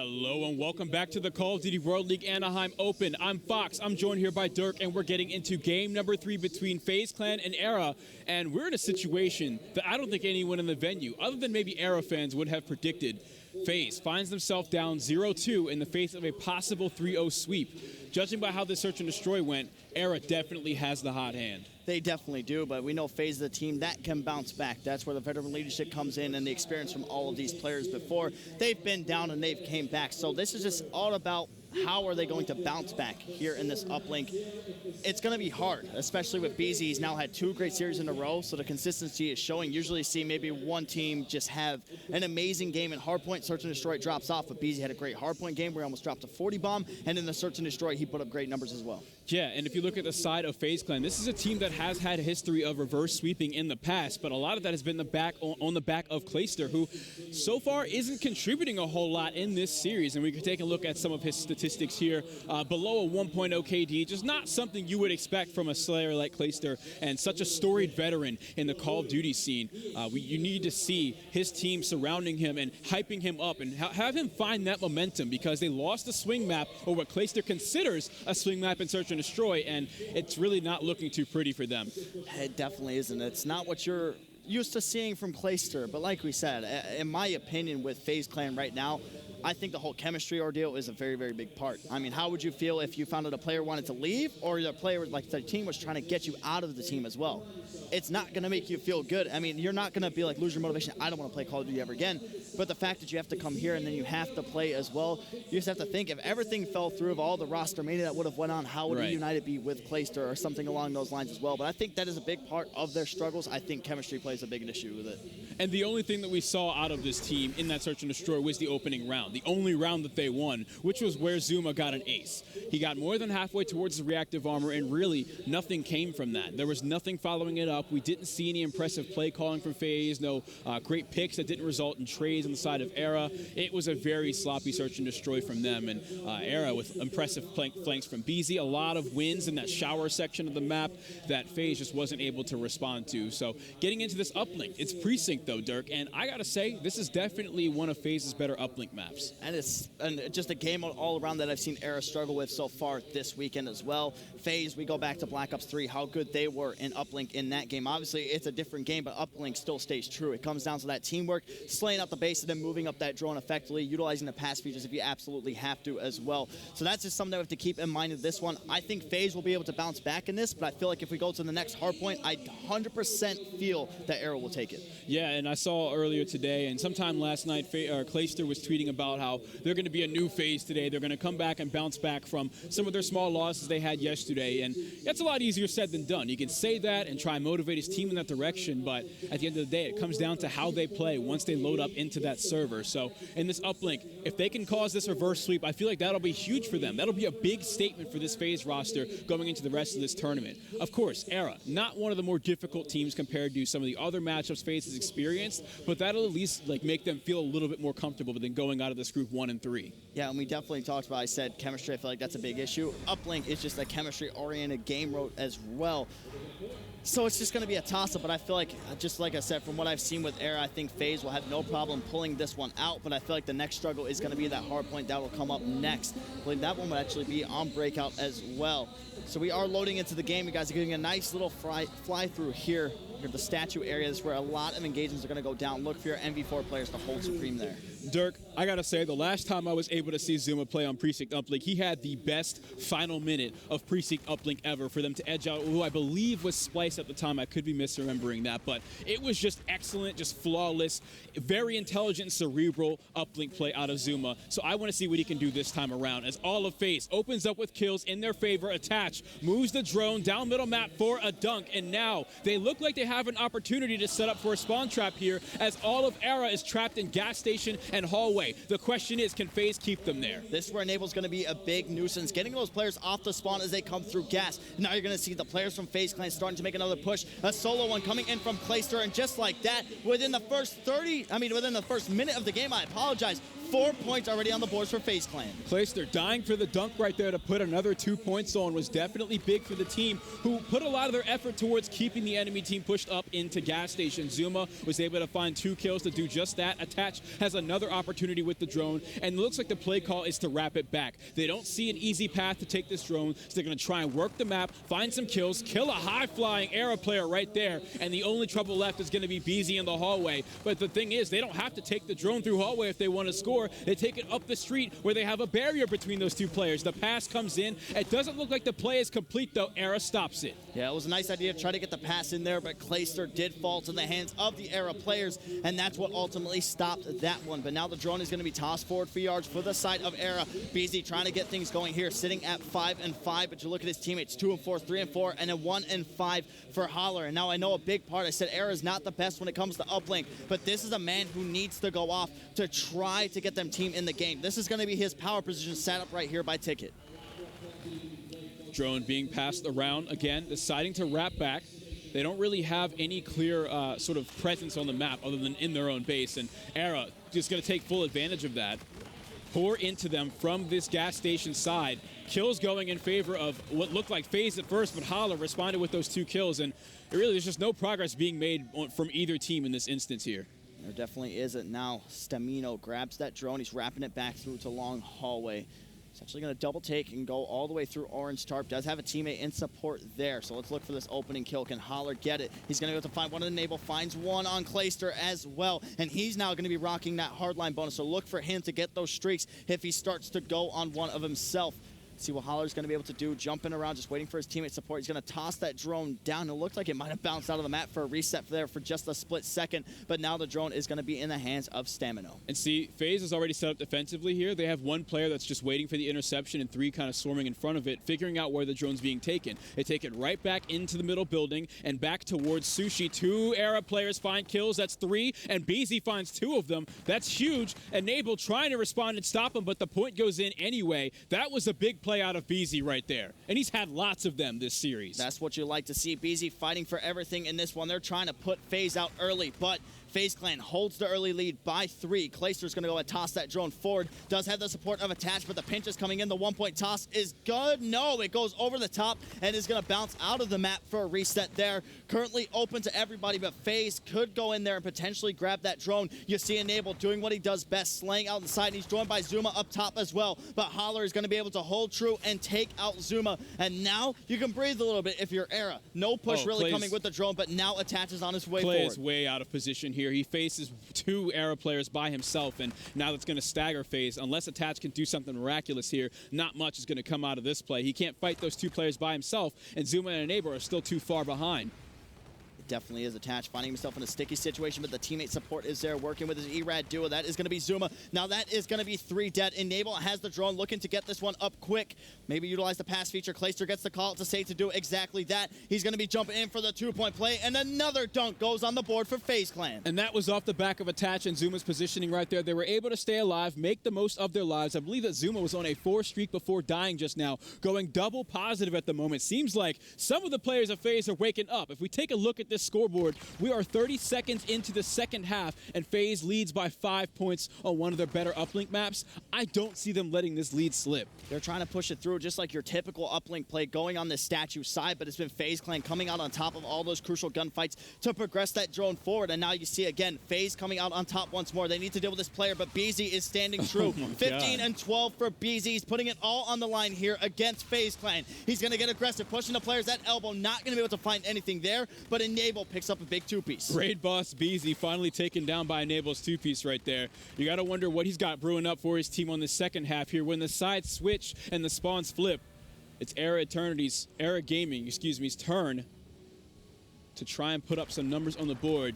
Hello and welcome back to the Call of Duty World League Anaheim Open. I'm Fox, I'm joined here by Dirk, and we're getting into game number 3 between FaZe Clan and Era. And we're in a situation that I don't think anyone in the venue, other than maybe Era fans, would have predicted. FaZe finds themselves down 0-2 in the face of a possible 3-0 sweep. Judging by how the search and destroy went, Era definitely has the hot hand. They definitely do, but we know FaZe is a team that can bounce back. That's where the veteran leadership comes in and the experience from all of these players before. They've been down and they've came back. So this is just all about how are they going to bounce back here in this uplink. It's going to be hard, especially with BZ. He's now had 2 great series in a row, so the consistency is showing. Usually see maybe one team just have an amazing game in hardpoint, search and destroy drops off, but BZ had a great hardpoint game where he almost dropped a 40 bomb, and in the search and destroy, he put up great numbers as well. Yeah, and if you look at the side of FaZe Clan, this is a team that has had a history of reverse sweeping in the past, but a lot of that has been on the back of Clayster, who so far isn't contributing a whole lot in this series. And we can take a look at some of his statistics here. Below a 1.0 KD, just not something you would expect from a slayer like Clayster and such a storied veteran in the Call of Duty scene. You need to see his team surrounding him and hyping him up and have him find that momentum, because they lost the swing map, or what Clayster considers a swing map in search and destroy, and it's really not looking too pretty for them. It definitely isn't. It's not what you're used to seeing from Clayster, but like we said, in my opinion with FaZe Clan right now, I think the whole chemistry ordeal is a very, very big part. I mean, how would you feel if you found out a player wanted to leave, or the player, like the team, was trying to get you out of the team as well? It's not going to make you feel good. I mean, you're not going to be like, lose your motivation. I don't want to play Call of Duty ever again. But the fact that you have to come here and then you have to play as well, you just have to think, if everything fell through, of all the roster mania that would have went on, how would United be with Clayster or something along those lines as well? But I think that is a big part of their struggles. I think chemistry plays a big issue with it. And the only thing that we saw out of this team in that search and destroy was the opening round, the only round that they won, which was where Zuma got an ace. He got more than halfway towards the reactive armor, and really nothing came from that. There was nothing following it up. We didn't see any impressive play calling from FaZe, no great picks that didn't result in trades on the side of Era. It was a very sloppy search and destroy from them, and Era with impressive flanks from BZ, a lot of wins in that shower section of the map that FaZe just wasn't able to respond to. So getting into this uplink, it's Precinct though, Dirk, and I gotta say, this is definitely one of FaZe's better uplink maps. And it's just a game all around that I've seen Era struggle with so far this weekend as well. FaZe, we go back to Black Ops 3, how good they were in uplink in that game. Obviously, it's a different game, but uplink still stays true. It comes down to that teamwork, slaying out the base and then moving up that drone effectively, utilizing the pass features if you absolutely have to as well. So that's just something that we have to keep in mind in this one. I think FaZe will be able to bounce back in this, but I feel like if we go to the next hardpoint, I 100% feel that Era will take it. Yeah, and I saw earlier today and sometime last night, Clayster was tweeting about how they're going to be a new FaZe today. They're going to come back and bounce back from some of their small losses they had yesterday, and that's a lot easier said than done. You can say that and try and motivate his team in that direction, but at the end of the day, it comes down to how they play once they load up into that server. So in this uplink, if they can cause this reverse sweep, I feel like that'll be huge for them. That'll be a big statement for this FaZe roster going into the rest of this tournament. Of course, Era, not one of the more difficult teams compared to some of the other matchups FaZe has experienced, but that'll at least make them feel a little bit more comfortable than going out of this group 1 and 3. Yeah, and we definitely talked about, I said chemistry, I feel like that's a big issue. Uplink is just a chemistry-oriented game mode as well. So it's just going to be a toss-up, but I feel like, just like I said, from what I've seen with Era, I think FaZe will have no problem pulling this one out, but I feel like the next struggle is going to be that hard point that will come up next. I believe that one would actually be on Breakout as well. So we are loading into the game. You guys are getting a nice little fly-through here. The statue area is where a lot of engagements are going to go down. Look for your MV4 players to hold supreme there. Dirk, I gotta say, the last time I was able to see Zuma play on Precinct Uplink, he had the best final minute of Precinct Uplink ever for them to edge out who I believe was Splice at the time. I could be misremembering that, but it was just excellent, just flawless, very intelligent, cerebral Uplink play out of Zuma. So I want to see what he can do this time around as all of FaZe opens up with kills in their favor. Attach moves the drone down middle map for a dunk, and now they look like they have an opportunity to set up for a spawn trap here as all of Era is trapped in gas station and hallway. The question is, can FaZe keep them there? This is where Enable's going to be a big nuisance, getting those players off the spawn as they come through gas. Now you're going to see the players from FaZe Clan starting to make another push. A solo one coming in from Clayster, and just like that, within the first minute of the game, I apologize, 4 points already on the boards for FaZe Clan. Clayster dying for the dunk right there to put another 2 points on was definitely big for the team, who put a lot of their effort towards keeping the enemy team pushed up into gas station. Zuma was able to find 2 kills to do just that. Attach has another opportunity with the drone, and it looks like the play call is to wrap it back. They don't see an easy path to take this drone, so they're going to try and work the map, find some kills, kill a high-flying Era player right there, and the only trouble left is going to be BZ in the hallway. But the thing is, they don't have to take the drone through hallway if they want to score. They take it up the street where they have a barrier between those 2 players. The pass comes in. It doesn't look like the play is complete, though. Era stops it. Yeah, it was a nice idea to try to get the pass in there, but Clayster did fall to the hands of the Era players, and that's what ultimately stopped that one. But now the drone is going to be tossed forward for yards for the side of Era. BZ trying to get things going here, sitting at 5-5, but you look at his teammates, 2-4, 3-4, and then 1-5 for Holler. And now I know a big part, I said Era is not the best when it comes to uplink, but this is a man who needs to go off to try to get them team in the game. This is going to be his power position set up right here by Ticket. Drone being passed around again, deciding to wrap back. They don't really have any clear sort of presence on the map other than in their own base, and Era just going to take full advantage of that. Pour into them from this gas station side. Kills going in favor of what looked like FaZe at first, but Holler responded with those 2 kills, and there's just no progress being made from either team in this instance here. There definitely isn't. Now Stamino grabs that drone. He's wrapping it back through to long hallway. He's actually going to double take and go all the way through orange tarp. Does have a teammate in support there, so let's look for this opening kill. Can Holler get it? He's going to be able to find one on the Enable, finds one on Clayster as well, and he's now going to be rocking that hardline bonus, so look for him to get those streaks if he starts to go on one of himself. See what Holler's going to be able to do, jumping around, just waiting for his teammate support. He's going to toss that drone down. It looked like it might have bounced out of the map for a reset there for just a split second, but now the drone is going to be in the hands of Stamino. And see, FaZe is already set up defensively here. They have 1 player that's just waiting for the interception and 3 kind of swarming in front of it, figuring out where the drone's being taken. They take it right back into the middle building and back towards Sushi. 2 Era players find kills. That's 3, and BZ finds 2 of them. That's huge. Enable trying to respond and stop him, but the point goes in anyway. That was a big play out of BZ right there, and he's had lots of them this series. That's what you like to see. BZ fighting for everything in this one. They're trying to put FaZe out early, but FaZe Clan holds the early lead by 3. Clayster's going to go and toss that drone forward. Does have the support of Attach, but the pinch is coming in. The 1-point toss is good. No, it goes over the top and is going to bounce out of the map for a reset there. Currently open to everybody, but FaZe could go in there and potentially grab that drone. You see Enable doing what he does best, slaying out inside, and he's joined by Zuma up top as well. But Holler is going to be able to hold true and take out Zuma. And now you can breathe a little bit if you're Era. No push really coming with the drone, but now Attach is on his way forward. Play is way out of position here. He faces 2 Era players by himself, and now that's going to stagger FaZe. Unless Attach can do something miraculous here, not much is going to come out of this play. He can't fight those 2 players by himself, and Zuma and Enable are still too far behind. Definitely is Attach, finding himself in a sticky situation, but the teammate support is there, working with his E-Rad duo. That is going to be Zuma. Now that is going to be 3 dead. Enable has the drone, looking to get this one up quick. Maybe utilize the pass feature. Clayster gets the call to say to do exactly that. He's going to be jumping in for the 2-point play, and another dunk goes on the board for FaZe Clan. And that was off the back of Attach and Zuma's positioning right there. They were able to stay alive, make the most of their lives. I believe that Zuma was on a 4 streak before dying just now, going double positive at the moment. Seems like some of the players of FaZe are waking up. If we take a look at this scoreboard, we are 30 seconds into the second half, and FaZe leads by 5 points on one of their better uplink maps. I don't see them letting this lead slip. They're trying to push it through just like your typical uplink play going on this statue side, but it's been FaZe Clan coming out on top of all those crucial gunfights to progress that drone forward. And now you see again, FaZe coming out on top once more. They need to deal with this player, but BZ is standing true. 15 and 12 for BZ. He's putting it all on the line here against FaZe Clan. He's going to get aggressive, pushing the players at elbow. Not going to be able to find anything there, but Enable picks up a big 2-piece. Raid boss BZ finally taken down by Enable's 2-piece right there. You got to wonder what he's got brewing up for his team on the second half here. When the sides switch and the spawns flip, it's Era Gaming's turn to try and put up some numbers on the board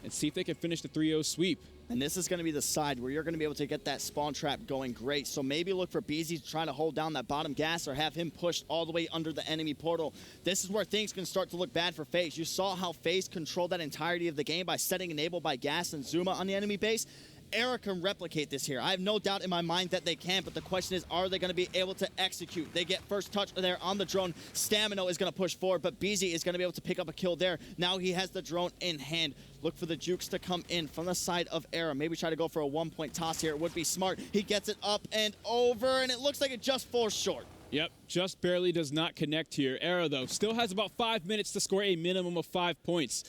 and see if they can finish the 3-0 sweep. And this is going to be the side where you're going to be able to get that spawn trap going great. So maybe look for BZ trying to hold down that bottom gas or have him pushed all the way under the enemy portal. This is where things can start to look bad for FaZe. You saw how FaZe controlled that entirety of the game by setting Enable by Gas and Zuma on the enemy base. Era can replicate this here. I have no doubt in my mind that they can, but the question is, are they going to be able to execute? They get first touch there on the drone. Stamina is going to push forward, but BZ is going to be able to pick up a kill there. Now he has the drone in hand. Look for the jukes to come in from the side of Era. Maybe try to go for a one-point toss here. It would be smart. He gets it up and over, and it looks like it just falls short. Yep, just barely does not connect here. Era, though, still has about 5 minutes to score a minimum of 5 points.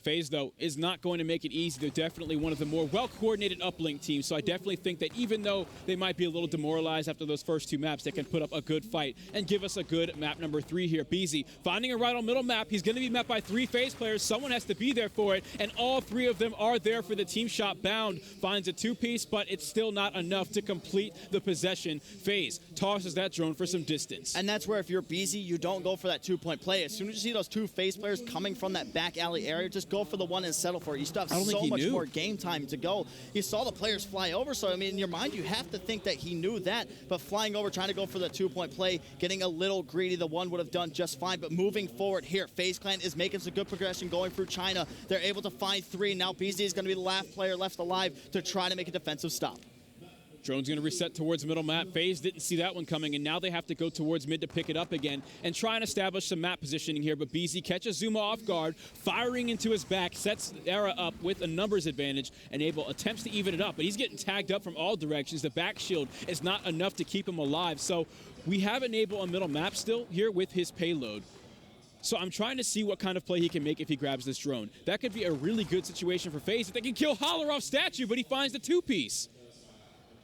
FaZe, though, is not going to make it easy. They're definitely one of the more well-coordinated uplink teams, so I definitely think that even though they might be a little demoralized after those first 2 maps, they can put up a good fight and give us a good map number 3 here. BZ finding a right on middle map. He's going to be met by 3 FaZe players. Someone has to be there for it, and all 3 of them are there for the team shot. Bound finds a 2-piece, but it's still not enough to complete the possession. FaZe tosses that drone for some distance. And that's where if you're BZ, you don't go for that 2-point play. As soon as you see those 2 FaZe players coming from that back alley area, just go for the one and settle for it. You still have so much more game time to go. You saw the players fly over, so I mean, in your mind, you have to think that he knew that, but flying over, trying to go for the 2-point play, getting a little greedy, the one would have done just fine, but moving forward here, FaZe Clan is making some good progression going through China. They're able to find 3. Now BZ is going to be the last player left alive to try to make a defensive stop. Drone's going to reset towards middle map. FaZe didn't see that one coming, and now they have to go towards mid to pick it up again and try and establish some map positioning here. But BZ catches Zuma off guard, firing into his back, sets Era up with a numbers advantage, and Abel attempts to even it up, but he's getting tagged up from all directions. The back shield is not enough to keep him alive. So we have Enable on middle map still here with his payload. So I'm trying to see what kind of play he can make if he grabs this drone. That could be a really good situation for FaZe if they can kill Holler off statue, but he finds the 2-piece.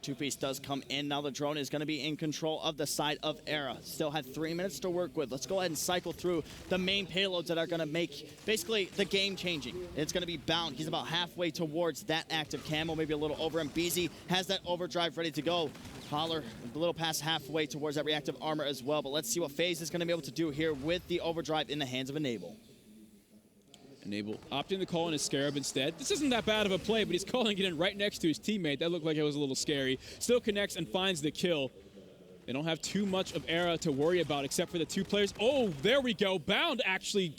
2-piece does come in. Now the drone is going to be in control of the side of Era. Still had 3 minutes to work with. Let's go ahead and cycle through the main payloads that are going to make basically the game changing. It's going to be Bound. He's about halfway towards that active camo, maybe a little over, and BZ has that overdrive ready to go. Holler a little past halfway towards that reactive armor as well, but let's see what FaZe is going to be able to do here with the overdrive in the hands of Enable. Enable opting to call in his Scarab instead. This isn't that bad of a play, but he's calling it in right next to his teammate. That looked like it was a little scary. Still connects and finds the kill. They don't have too much of Era to worry about except for the 2 players. Oh, there we go. Bound actually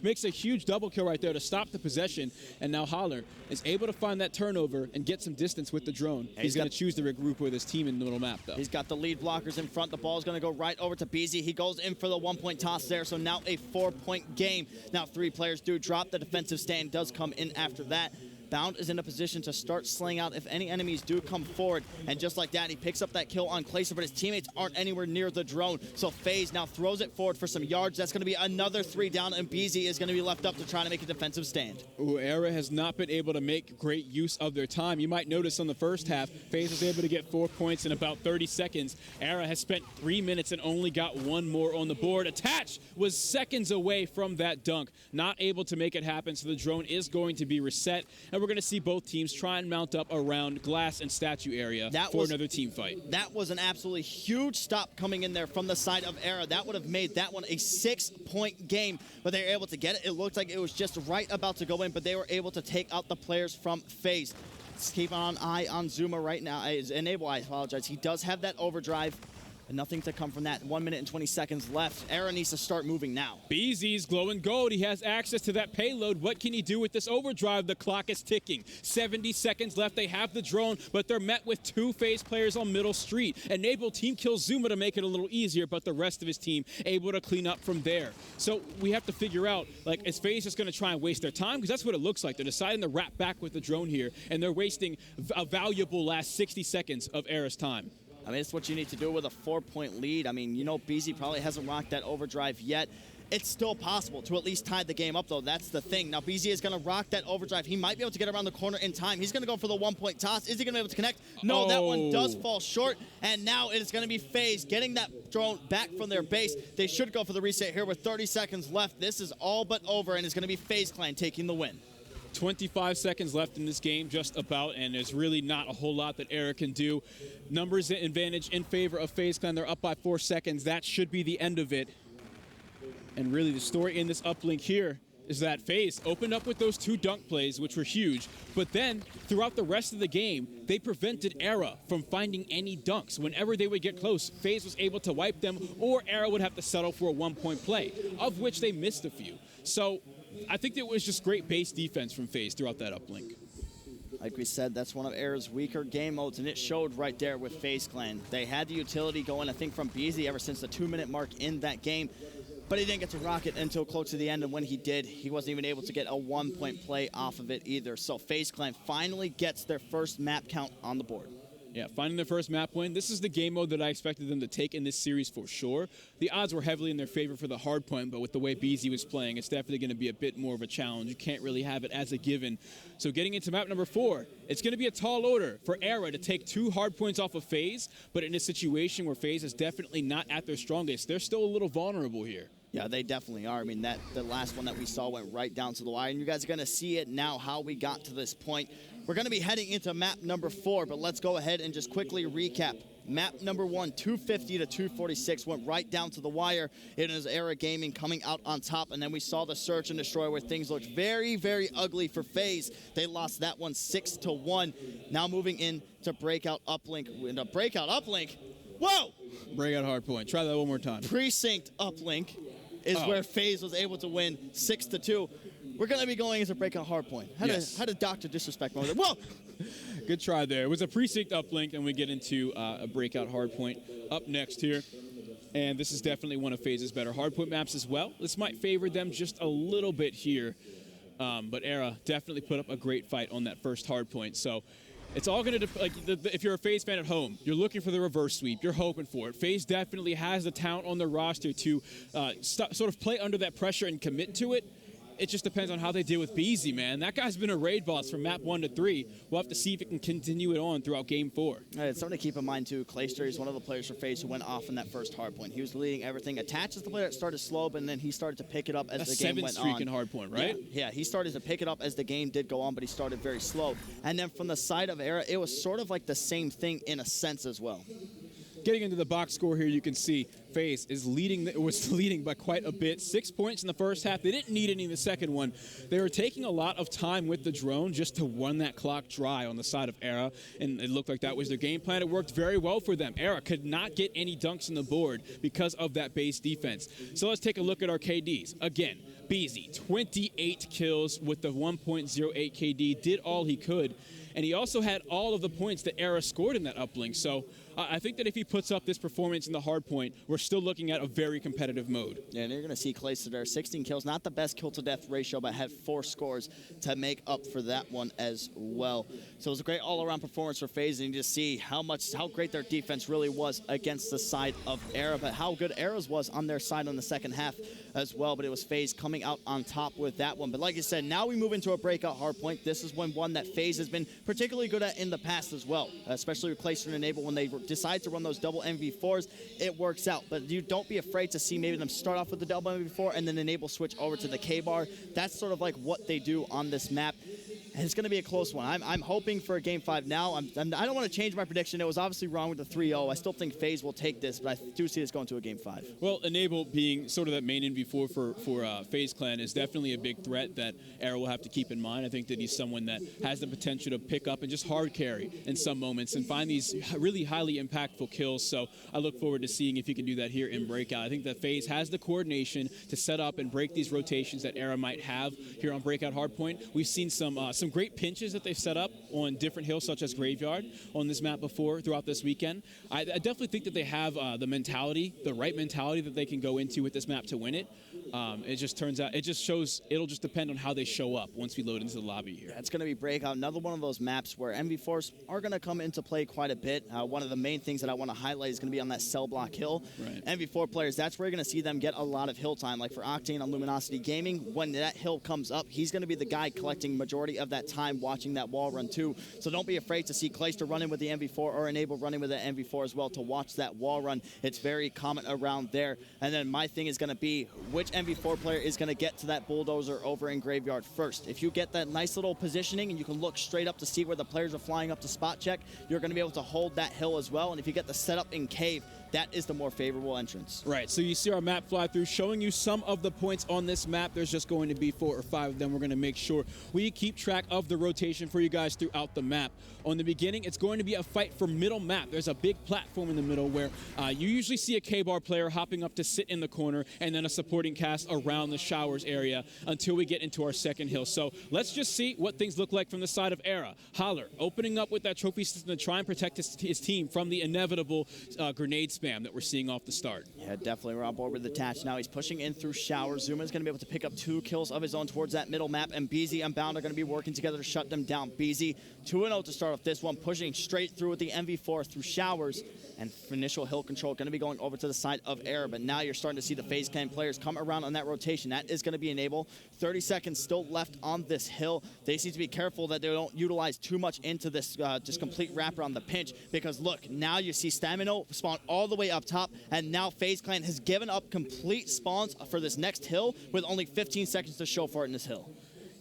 makes a huge double kill right there to stop the possession. And now Holler is able to find that turnover and get some distance with the drone. He's going to choose to regroup with his team in the middle map, though. He's got the lead blockers in front. The ball is going to go right over to BZ. He goes in for the 1-point toss there, so now a 4-point game. Now 3 players do drop. The defensive stand does come in after that. Bound is in a position to start slaying out if any enemies do come forward. And just like that, he picks up that kill on Clayster, but his teammates aren't anywhere near the drone. So FaZe now throws it forward for some yards. That's going to be another 3 down, and BZ is going to be left up to try to make a defensive stand. Ooh, Era has not been able to make great use of their time. You might notice on the first half, FaZe was able to get 4 points in about 30 seconds. Era has spent 3 minutes and only got 1 more on the board. Attach was seconds away from that dunk. Not able to make it happen, so the drone is going to be reset. And we're going to see both teams try and mount up around glass and statue area for another team fight. That was an absolutely huge stop coming in there from the side of Era. That would have made that one a 6-point game, but they were able to get it. It looked like it was just right about to go in, but they were able to take out the players from FaZe. Let's keep an eye on Zuma right now. Enable, I apologize. He does have that overdrive. And nothing to come from that. 1 minute and 20 seconds left. Era needs to start moving now. BZ's glowing gold. He has access to that payload. What can he do with this overdrive? The clock is ticking. 70 seconds left. They have the drone, but they're met with 2 FaZe players on middle street. Enable team kills Zuma to make it a little easier, but the rest of his team able to clean up from there. So we have to figure out, like, is FaZe just going to try and waste their time? Because that's what it looks like. They're deciding to wrap back with the drone here, and they're wasting a valuable last 60 seconds of Era's time. I mean, it's what you need to do with a 4-point lead. I mean, you know, BZ probably hasn't rocked that overdrive yet. It's still possible to at least tie the game up, though. That's the thing. Now, BZ is going to rock that overdrive. He might be able to get around the corner in time. He's going to go for the 1-point toss. Is he going to be able to connect? No, that one does fall short. And now it is going to be FaZe getting that drone back from their base. They should go for the reset here with 30 seconds left. This is all but over, and it's going to be FaZe Clan taking the win. 25 seconds left in this game, just about, and there's really not a whole lot that Era can do. Numbers advantage in favor of FaZe Clan. They're up by 4 seconds. That should be the end of it. And really, the story in this uplink here is that FaZe opened up with those 2 dunk plays, which were huge, but then throughout the rest of the game, they prevented Era from finding any dunks. Whenever they would get close, FaZe was able to wipe them, or Era would have to settle for a 1-point play, of which they missed a few. So I think it was just great base defense from FaZe throughout that uplink. Like we said, that's one of Era's weaker game modes, and it showed right there with FaZe Clan. They had the utility going, I think, from BZ ever since the 2-minute mark in that game, but he didn't get to rock it until close to the end, and when he did, he wasn't even able to get a 1-point play off of it either. So FaZe Clan finally gets their first map count on the board. Yeah, finding their first map win. This is the game mode that I expected them to take in this series for sure. The odds were heavily in their favor for the hard point, but with the way BZ was playing, it's definitely going to be a bit more of a challenge. You can't really have it as a given. So getting into map number 4, it's going to be a tall order for Era to take 2 hard points off of FaZe, but in a situation where FaZe is definitely not at their strongest, they're still a little vulnerable here. Yeah, they definitely are. I mean, the last one that we saw went right down to the wire, and you guys are going to see it now how we got to this point. We're going to be heading into map number 4, but let's go ahead and just quickly recap. Map number 1, 250 to 246, went right down to the wire. It is Era Gaming coming out on top, and then we saw the Search and Destroy where things looked very, very ugly for FaZe. They lost that one 6-1. Now moving in to Breakout Uplink. In a Breakout Uplink, whoa! Breakout hard point. Try that one more time. Precinct Uplink is where FaZe was able to win 6-2. We're going to be going into Breakout Hardpoint. How did Dr. disrespect me? Whoa! Good try there. It was a Precinct uplink, and we get into a Breakout Hardpoint up next here. And this is definitely one of FaZe's better hardpoint maps as well. This might favor them just a little bit here. But Era definitely put up a great fight on that first hardpoint. So it's all going to, if you're a FaZe fan at home, you're looking for the reverse sweep. You're hoping for it. FaZe definitely has the talent on their roster to sort of play under that pressure and commit to it. It just depends on how they deal with BZ, man. That guy's been a raid boss from map 1 to 3. We'll have to see if it can continue it on throughout game 4. It's something to keep in mind, too. Clayster is one of the players for FaZe who went off in that first hardpoint. He was leading everything. Attached is the player that started slow, but then he started to pick it up as the game went on. 7th streak in hardpoint, right? Yeah, he started to pick it up as the game did go on, but he started very slow. And then from the side of Era, it was sort of like the same thing in a sense as well. Getting into the box score here, you can see FaZe was leading by quite a bit. 6 points in the first half. They didn't need any in the second one. They were taking a lot of time with the drone just to run that clock dry on the side of Era, and it looked like that was their game plan. It worked very well for them. Era could not get any dunks on the board because of that base defense. So let's take a look at our KDs. Again, BZ, 28 kills with the 1.08 KD, did all he could. And he also had all of the points that Era scored in that uplink. So I think that if he puts up this performance in the hard point, we're still looking at a very competitive mode. Yeah, and you're going to see Clayster there, 16 kills, not the best kill-to-death ratio, but had 4 scores to make up for that one as well. So it was a great all-around performance for FaZe, and you just see how great their defense really was against the side of Era, but how good Era's was on their side on the second half as well. But it was FaZe coming out on top with that one. But like I said, now we move into a breakout hard point. This is one that FaZe has been particularly good at in the past as well, especially with Clayster and Enable when they decide to run those double MV4s, it works out. But you don't be afraid to see maybe them start off with the double MV4 and then Enable switch over to the K-bar. That's sort of like what they do on this map. And it's going to be a close one. I'm hoping for a Game 5 now. I don't want to change my prediction. It was obviously wrong with the 3-0. I still think FaZe will take this, but I do see this going to a Game 5. Well, Enable being sort of that main MV4 for FaZe Clan is definitely a big threat that Era will have to keep in mind. I think that he's someone that has the potential to pick up and just hard carry in some moments and find these really highly impactful kills. So I look forward to seeing if he can do that here in Breakout. I think that FaZe has the coordination to set up and break these rotations that Era might have here on Breakout Hardpoint. We've seen some great pinches that they've set up on different hills, such as Graveyard, on this map before throughout this weekend. I definitely think that they have the right mentality that they can go into with this map to win it. It just turns out, it just shows, it'll just depend on how they show up once we load into the lobby here. Yeah, it's going to be Breakout, another one of those maps where MV4s are going to come into play quite a bit. One of the main things that I want to highlight is going to be on that cell block hill. Right. MV4 players, that's where you're going to see them get a lot of hill time. Like for Octane on Luminosity Gaming, when that hill comes up, he's going to be the guy collecting majority of that time watching that wall run too. So don't be afraid to see Clayster running with the MV4 or Enable running with the MV4 as well to watch that wall run. It's very common around there. And then my thing is going to be which MV4 player is going to get to that bulldozer over in Graveyard first. If you get that nice little positioning and you can look straight up to see where the players are flying up to spot check, you're going to be able to hold that hill as well. And if you get the setup in cave, that is the more favorable entrance. Right, so you see our map fly through, showing you some of the points on this map. There's just going to be 4 or 5 of them. We're going to make sure we keep track of the rotation for you guys throughout the map. On the beginning, it's going to be a fight for middle map. There's a big platform in the middle where you usually see a K-bar player hopping up to sit in the corner, and then a supporting cast around the showers area until we get into our second hill. So let's just see what things look like from the side of Era. Holler opening up with that trophy system to try and protect his team from the inevitable grenade spam that we're seeing off the start. Yeah, definitely. We're on board with the Attach now. He's pushing in through showers. Zuma's going to be able to pick up 2 kills of his own towards that middle map, and BZ and Bound are going to be working together to shut them down. BZ 2-0 to start off this one, pushing straight through with the MV4 through showers, and initial hill control going to be going over to the side of Era. But now you're starting to see the FaZe Clan players come around on that rotation. That is going to be Enable. 30 seconds still left on this hill. They need to be careful that they don't utilize too much into this just complete wrap around the pinch, because look, now you see Stamino spawn all the way up top, and now FaZe Clan has given up complete spawns for this next hill with only 15 seconds to show for it in this hill.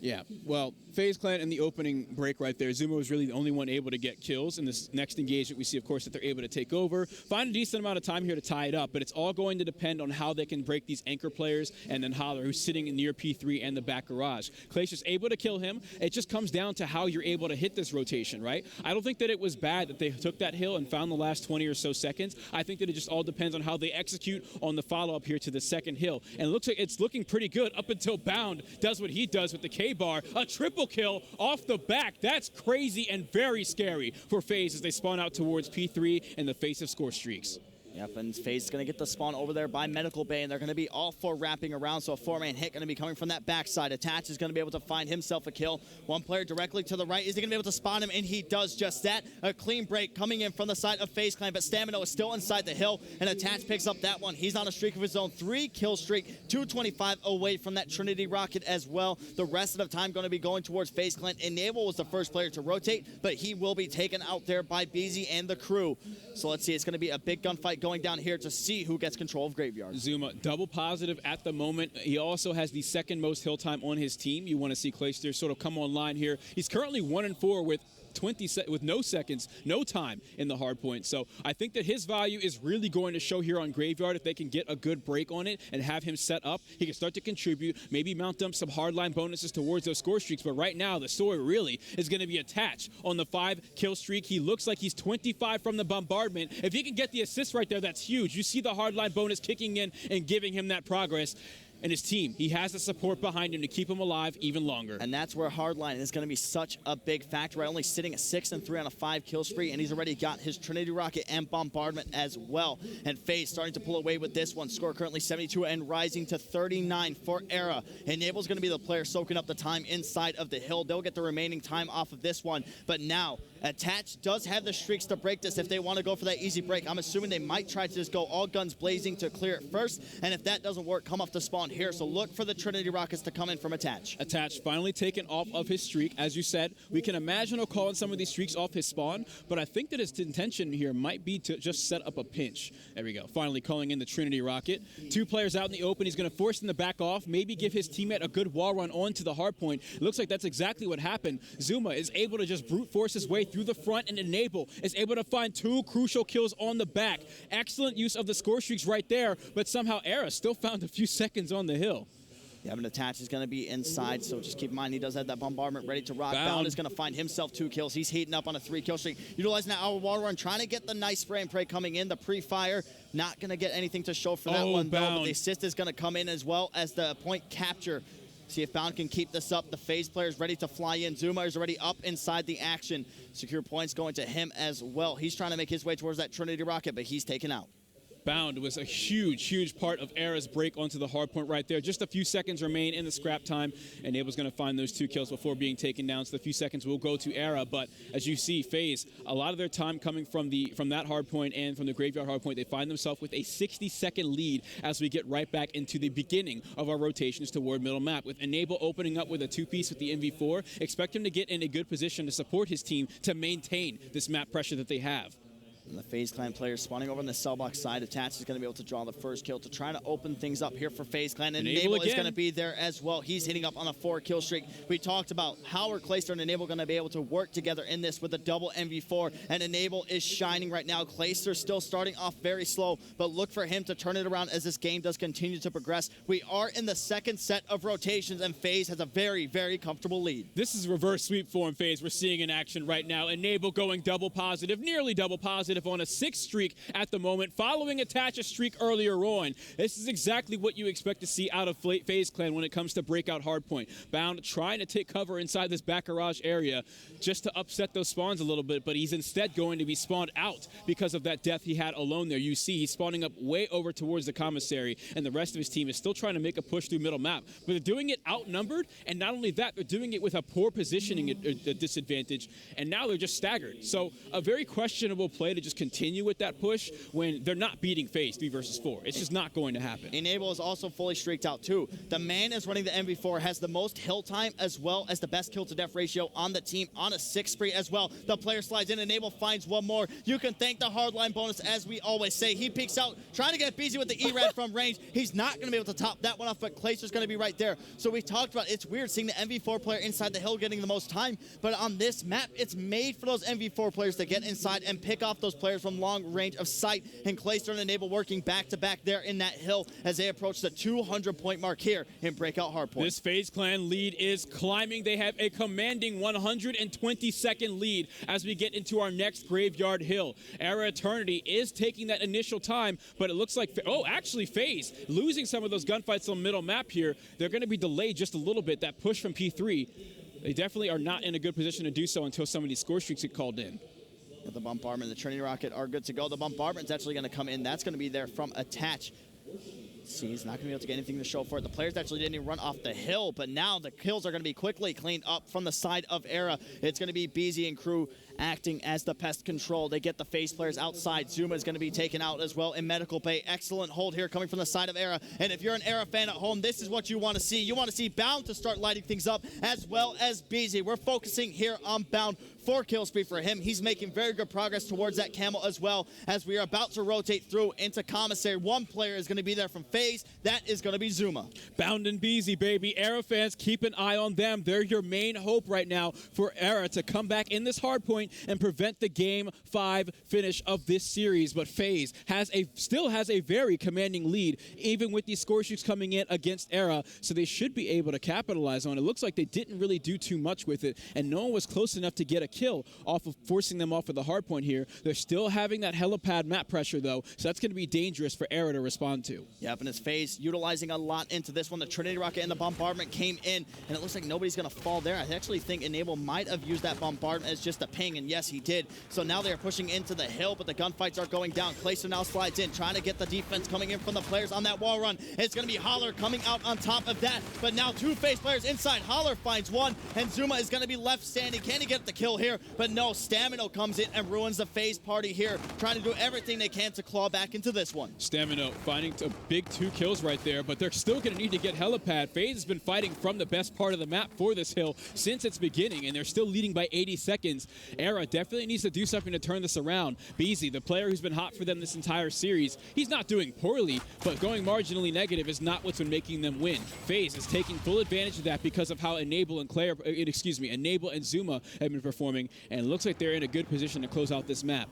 Yeah, well, FaZe Clan in the opening break right there, Zuma was really the only one able to get kills. In this next engagement, we see, of course, that they're able to take over, find a decent amount of time here to tie it up, but it's all going to depend on how they can break these anchor players, and then Holler, who's sitting near P3 and the back garage. Glacius able to kill him. It just comes down to how you're able to hit this rotation, right? I don't think that it was bad that they took that hill and found the last 20 or so seconds. I think that it just all depends on how they execute on the follow-up here to the second hill. And it looks like it's looking pretty good up until Bound does what he does with the K-bar. A triple kill off the back. That's crazy and very scary for FaZe as they spawn out towards P3 in the face of score streaks. Yep, and FaZe is going to get the spawn over there by Medical Bay, and they're going to be all 4 wrapping around, so a 4-man hit going to be coming from that backside. Attach is going to be able to find himself a kill. One player directly to the right. Is he going to be able to spot him? And he does just that. A clean break coming in from the side of FaZe Clan, but Stamino is still inside the hill, and Attach picks up that one. He's on a streak of his own. 3-kill streak, 225 away from that Trinity Rocket as well. The rest of the time going to be going towards FaZe Clan. Enable was the first player to rotate, but he will be taken out there by BZ and the crew. So let's see. It's going to be a big gunfight going down here to see who gets control of Graveyard. Zuma, double positive at the moment. He also has the second most hill time on his team. You want to see Clayster sort of come online here. He's currently 1-4 with no seconds, no time in the hard point. So I think that his value is really going to show here on Graveyard. If they can get a good break on it and have him set up, he can start to contribute, maybe mount up some hardline bonuses towards those score streaks. But right now, the story really is going to be Attached on the 5-kill streak. He looks like he's 25 from the bombardment. If he can get the assist right there, that's huge. You see the hardline bonus kicking in and giving him that progress. And his team, he has the support behind him to keep him alive even longer. And that's where hardline is going to be such a big factor. Right? Only sitting at 6-3 on a 5-kill streak, and he's already got his Trinity Rocket and bombardment as well. And FaZe starting to pull away with this one. Score currently 72 and rising to 39 for Era. Enable's going to be the player soaking up the time inside of the hill. They'll get the remaining time off of this one. But now, Attach does have the streaks to break this if they want to go for that easy break. I'm assuming they might try to just go all guns blazing to clear it first. And if that doesn't work, come off the spawn here. So look for the Trinity Rockets to come in from Attach. Attach finally taken off of his streak. As you said, we can imagine he'll call in some of these streaks off his spawn, but I think that his intention here might be to just set up a pinch. There we go. Finally calling in the Trinity Rocket. 2 players out in the open. He's going to force them to back off, maybe give his teammate a good wall run onto the hard point. It looks like that's exactly what happened. Zuma is able to just brute force his way through the front, and Enable is able to find 2 crucial kills on the back. Excellent use of the score streaks right there, but somehow Era still found a few seconds on the hill. Yeah, but Attach is going to be inside, so just keep in mind he does have that bombardment ready to rock. Bound is going to find himself 2 kills. He's heating up on a 3-kill streak. Utilizing that hour wall run, trying to get the nice spray and pray coming in. The pre-fire, not going to get anything to show for that one, though. But the assist is going to come in as well as the point capture. See if Bound can keep this up. The FaZe player is ready to fly in. Zuma is already up inside the action. Secure points going to him as well. He's trying to make his way towards that Trinity Rocket, but he's taken out. Bound was a huge part of Era's break onto the hard point right there. Just a few seconds remain in the scrap time. Enable's going to find those 2 kills before being taken down, so the few seconds will go to Era. But as you see, FaZe, a lot of their time coming from that hard point and from the Graveyard hard point, they find themselves with a 60-second lead as we get right back into the beginning of our rotations toward middle map. With Enable opening up with a 2-piece with the MV4, expect him to get in a good position to support his team to maintain this map pressure that they have. And the FaZe Clan players spawning over on the cell box side. Attach is going to be able to draw the first kill to try to open things up here for FaZe Clan. And Enable is going to be there as well. He's hitting up on a 4-kill streak. We talked about how are Clayster and Enable going to be able to work together in this with a double MV4. And Enable is shining right now. Clayster still starting off very slow, but look for him to turn it around as this game does continue to progress. We are in the second set of rotations, and FaZe has a very, very comfortable lead. This is reverse sweep form FaZe we're seeing in action right now. Enable going double positive, nearly double positive on a 6th streak at the moment, following Attach's streak earlier on. This is exactly what you expect to see out of FaZe Clan when it comes to breakout hardpoint. Bound trying to take cover inside this back garage area just to upset those spawns a little bit, but he's instead going to be spawned out because of that death he had alone there. You see he's spawning up way over towards the commissary, and the rest of his team is still trying to make a push through middle map. But they're doing it outnumbered, and not only that, they're doing it with a poor positioning disadvantage, and now they're just staggered. So a very questionable play to just continue with that push when they're not beating FaZe 3 versus 4. It's just not going to happen. Enable is also fully streaked out too. The man is running the MV4, has the most hill time as well as the best kill to death ratio on the team on a 6th spree as well. The player slides in, Enable finds one more. You can thank the hardline bonus, as we always say. He peeks out, trying to get busy with the E-Rad from range. He's not going to be able to top that one off, but Clayster's going to be right there. So we talked about, it's weird seeing the MV4 player inside the hill getting the most time, but on this map, it's made for those MV4 players to get inside and pick off those players from long range of sight, and Clayster and Enable working back-to-back there in that hill as they approach the 200-point mark here in Breakout Hardpoint. This FaZe Clan lead is climbing. They have a commanding 122nd lead as we get into our next Graveyard Hill. Era Eternity is taking that initial time, but it looks like, actually FaZe losing some of those gunfights on middle map here. They're going to be delayed just a little bit. That push from P3, they definitely are not in a good position to do so until some of these score streaks get called in. The bombardment and the Trinity Rocket are good to go. The bombardment's actually going to come in. That's going to be there from Attach. See, he's not going to be able to get anything to show for it. The players actually didn't even run off the hill, but now the kills are going to be quickly cleaned up from the side of Era. It's going to be BZ and crew acting as the pest control. They get the FaZe players outside. Zuma is going to be taken out as well in medical bay. Excellent hold here coming from the side of Era. And if you're an Era fan at home, this is what you want to see. You want to see Bound to start lighting things up, as well as BZ. We're focusing here on Bound. 4-kill spree for him. He's making very good progress towards that camel as well, as we are about to rotate through into commissary. One player is going to be there from FaZe. That is going to be Zuma. Bound and BZ, baby. Era fans, keep an eye on them. They're your main hope right now for Era to come back in this hard point and prevent the Game 5 finish of this series. But FaZe still has a very commanding lead, even with these score sheets coming in against Era, so they should be able to capitalize on it. It looks like they didn't really do too much with it, and no one was close enough to get a kill off of forcing them off of the hard point here. They're still having that helipad map pressure, though, so that's going to be dangerous for Era to respond to. Yep, and his FaZe utilizing a lot into this one. The Trinity Rocket and the bombardment came in, and it looks like nobody's going to fall there. I actually think Enable might have used that bombardment as just a ping, and yes, he did. So now they're pushing into the hill, but the gunfights are going down. Clayster now slides in, trying to get the defense coming in from the players on that wall run. It's going to be Holler coming out on top of that, but now 2 FaZe players inside. Holler finds one, and Zuma is going to be left standing. Can he get the kill here? But no, Stamino comes in and ruins the FaZe party here, trying to do everything they can to claw back into this one. Stamino finding a big 2 kills right there, but they're still going to need to get helipad. FaZe has been fighting from the best part of the map for this hill since its beginning, and they're still leading by 80 seconds. Era definitely needs to do something to turn this around. BZ, the player who's been hot for them this entire series, he's not doing poorly, but going marginally negative is not what's been making them win. FaZe is taking full advantage of that because of how Enable and Zuma have been performing, and it looks like they're in a good position to close out this map.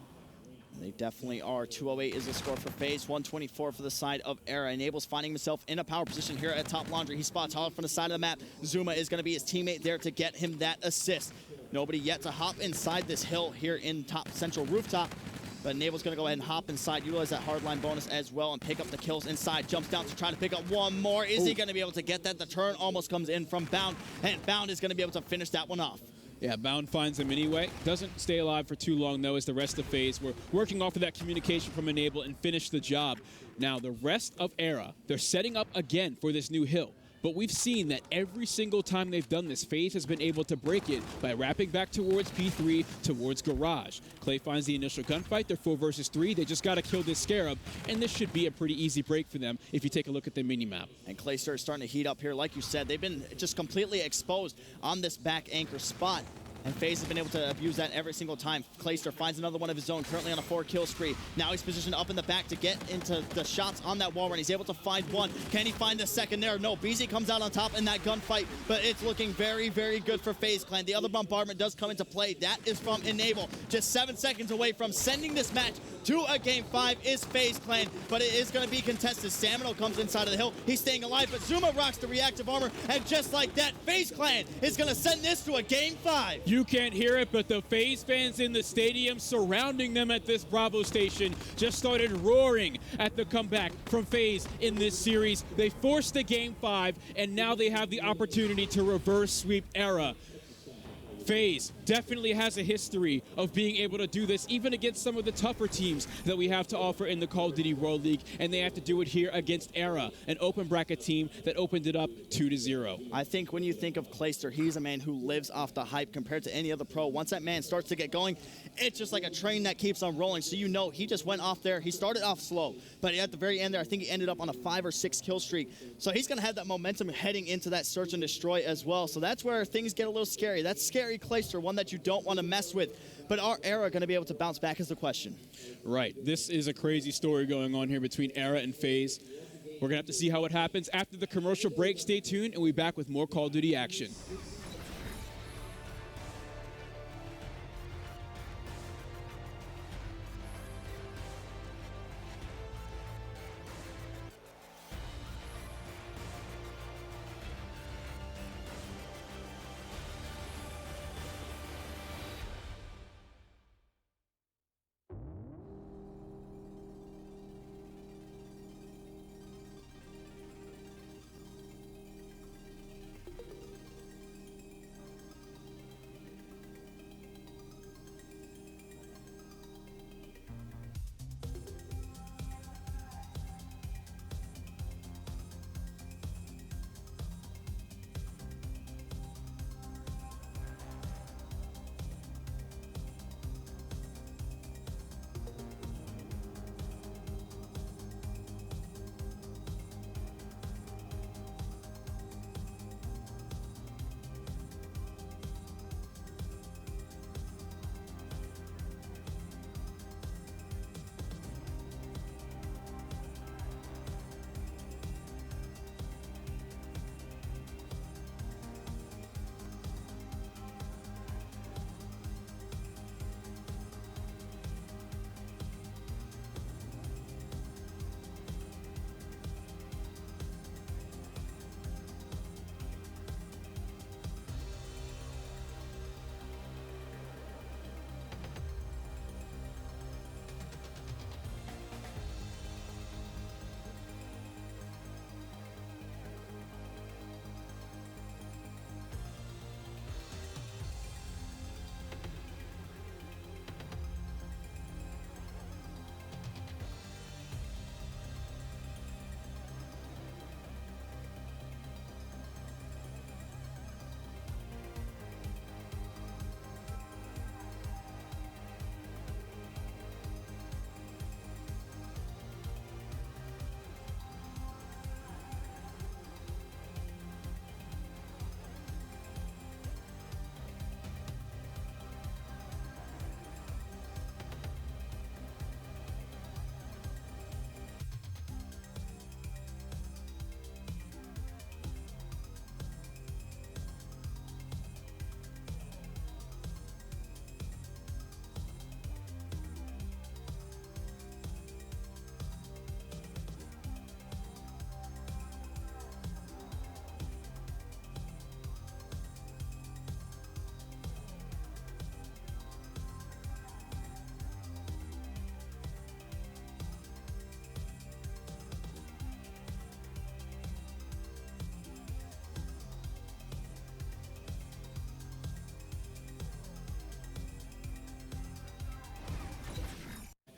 They definitely are. 208 is the score for FaZe, 124 for the side of Era. Enable's finding himself in a power position here at top laundry. He spots Holler from the side of the map. Zuma is going to be his teammate there to get him that assist. Nobody yet to hop inside this hill here in top central rooftop. But Enable's going to go ahead and hop inside, utilize that hardline bonus as well, and pick up the kills inside. Jumps down to try to pick up one more. Is he going to be able to get that? The turn almost comes in from Bound, and Bound is going to be able to finish that one off. Yeah, Bound finds him anyway. Doesn't stay alive for too long, though, as the rest of FaZe were working off of that communication from Enable and finish the job. Now, the rest of Era, they're setting up again for this new hill. But we've seen that every single time they've done this, FaZe has been able to break it by wrapping back towards P3, towards Garage. Clay finds the initial gunfight. They're 4 versus 3. They just got to kill this Scarab, and this should be a pretty easy break for them if you take a look at the minimap. And Clayster is starting to heat up here. Like you said, they've been just completely exposed on this back anchor spot. And FaZe has been able to abuse that every single time. Clayster finds another one of his own, currently on a 4-kill spree. Now he's positioned up in the back to get into the shots on that wall run. He's able to find one. Can he find the second there? No, BZ comes out on top in that gunfight, but it's looking very, very good for FaZe Clan. The other bombardment does come into play. That is from Enable. Just 7 seconds away from sending this match to a Game 5 is FaZe Clan, but it is going to be contested. Stamino comes inside of the hill. He's staying alive, but Zuma rocks the reactive armor, and just like that, FaZe Clan is going to send this to a Game 5. You can't hear it, but the FaZe fans in the stadium surrounding them at this Bravo station just started roaring at the comeback from FaZe in this series. They forced the Game 5, and now they have the opportunity to reverse sweep Era. FaZe definitely has a history of being able to do this even against some of the tougher teams that we have to offer in the Call of Duty World League, and they have to do it here against Era, an open bracket team that opened it up 2-0. I think when you think of Clayster, he's a man who lives off the hype compared to any other pro. Once that man starts to get going, it's just like a train that keeps on rolling. So you know he just went off there. He started off slow, but at the very end there, I think he ended up on a 5 or 6 kill streak. So he's going to have that momentum heading into that search and destroy as well. So that's where things get a little scary. That's scary Clayster, one that you don't want to mess with. But are Era going to be able to bounce back is the question. Right. This is a crazy story going on here between Era and FaZe. We're going to have to see how it happens after the commercial break. Stay tuned, and we'll be back with more Call of Duty action.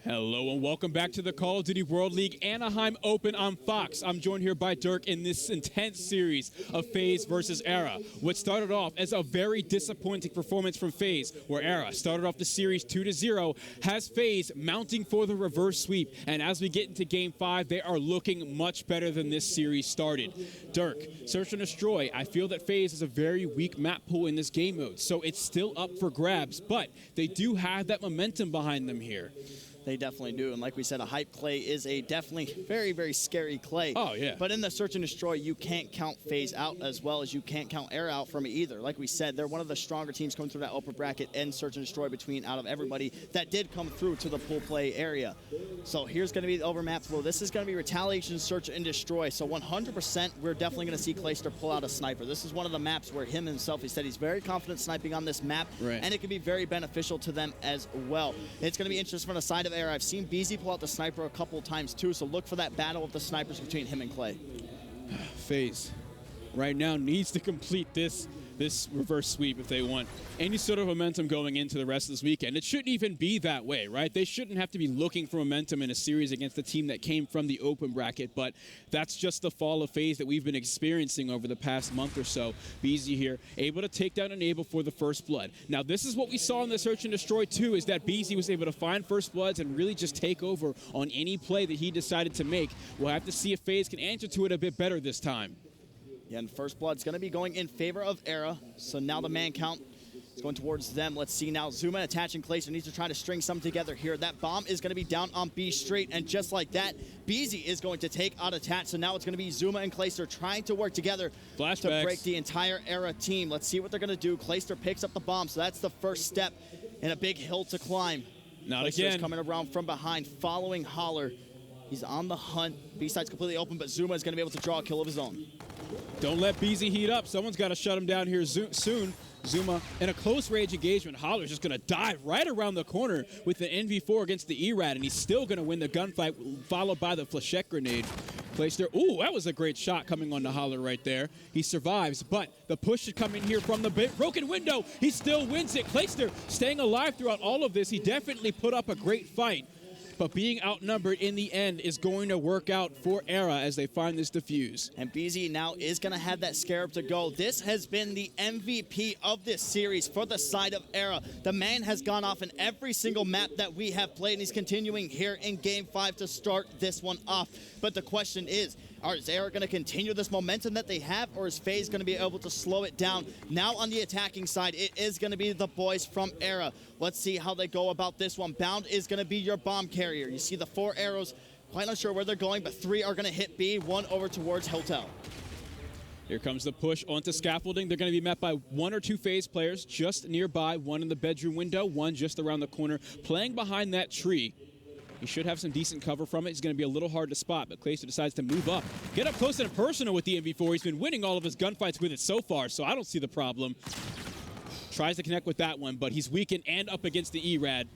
Hello and welcome back to the Call of Duty World League Anaheim Open on Fox. I'm joined here by Dirk in this intense series of FaZe versus Era. What started off as a very disappointing performance from FaZe, where Era started off the series 2-0, has FaZe mounting for the reverse sweep. And as we get into Game 5, they are looking much better than this series started. Dirk, Search and Destroy, I feel that FaZe is a very weak map pool in this game mode, so it's still up for grabs, but they do have that momentum behind them here. They definitely do, and like we said, a hype clay is a definitely very, very scary clay. Oh, yeah. But in the Search and Destroy, you can't count FaZe out as well as you can't count Era out from it either. Like we said, they're one of the stronger teams coming through that upper bracket and Search and Destroy between out of everybody that did come through to the pool play area. So here's going to be the overmap flow. This is going to be Retaliation, Search and Destroy. So 100%, we're definitely going to see Clayster pull out a sniper. This is one of the maps where him himself, he said he's very confident sniping on this map, and it can be very beneficial to them as well. It's going to be interesting from the side of Era. I've seen BZ pull out the sniper a couple of times too, so look for that battle of the snipers between him and Clay. FaZe right now needs to complete this reverse sweep if they want any sort of momentum going into the rest of this weekend. It shouldn't even be that way, right? They shouldn't have to be looking for momentum in a series against a team that came from the open bracket, but that's just the fall of FaZe that we've been experiencing over the past month or so. BZ here, able to take down Enable for the first blood. Now, this is what we saw in the Search and Destroy too, is that BZ was able to find first bloods and really just take over on any play that he decided to make. We'll have to see if FaZe can answer to it a bit better this time. Yeah, and first blood's going to be going in favor of Era. So now the man count is going towards them. Let's see now. Zuma attaching Clayster needs to try to string some together here. That bomb is going to be down on B straight, and just like that, BZ is going to take out Attach. So now it's going to be Zuma and Clayster trying to work together to break the entire Era team. Let's see what they're going to do. Clayster picks up the bomb, so that's the first step in a big hill to climb. Not Clayster's again. coming around from behind, following Holler. He's on the hunt. B-side's completely open, but Zuma is going to be able to draw a kill of his own. Don't let BZ heat up. Someone's got to shut him down here soon. Zuma in a close range engagement. Holler's just going to dive right around the corner with the NV4 against the ERAD, and he's still going to win the gunfight, followed by the flechette grenade. Clayster, ooh, that was a great shot coming on to Holler right there. He survives, but the push should come in here from the broken window. He still wins it. Clayster staying alive throughout all of this. He definitely put up a great fight, but being outnumbered in the end is going to work out for Era as they find this defuse. And BZ now is going to have that Scarab to go. This has been the MVP of this series for the side of Era. The man has gone off in every single map that we have played, and he's continuing here in Game 5 to start this one off. But the question is Era going to continue this momentum that they have, or is FaZe going to be able to slow it down? Now on the attacking side, it is going to be the boys from Era. Let's see how they go about this one. Bound is going to be your bomb carrier. You see the 4 arrows, quite not sure where they're going, but 3 are going to hit B, 1 over towards Hotel. Here comes the push onto scaffolding. They're going to be met by 1 or 2 FaZe players just nearby, 1 in the bedroom window, 1 just around the corner, playing behind that tree. He should have some decent cover from it. He's going to be a little hard to spot, but Clayster decides to move up. Get up close and personal with the MV4. He's been winning all of his gunfights with it so far, so I don't see the problem. Tries to connect with that one, but he's weakened and up against the ERAD.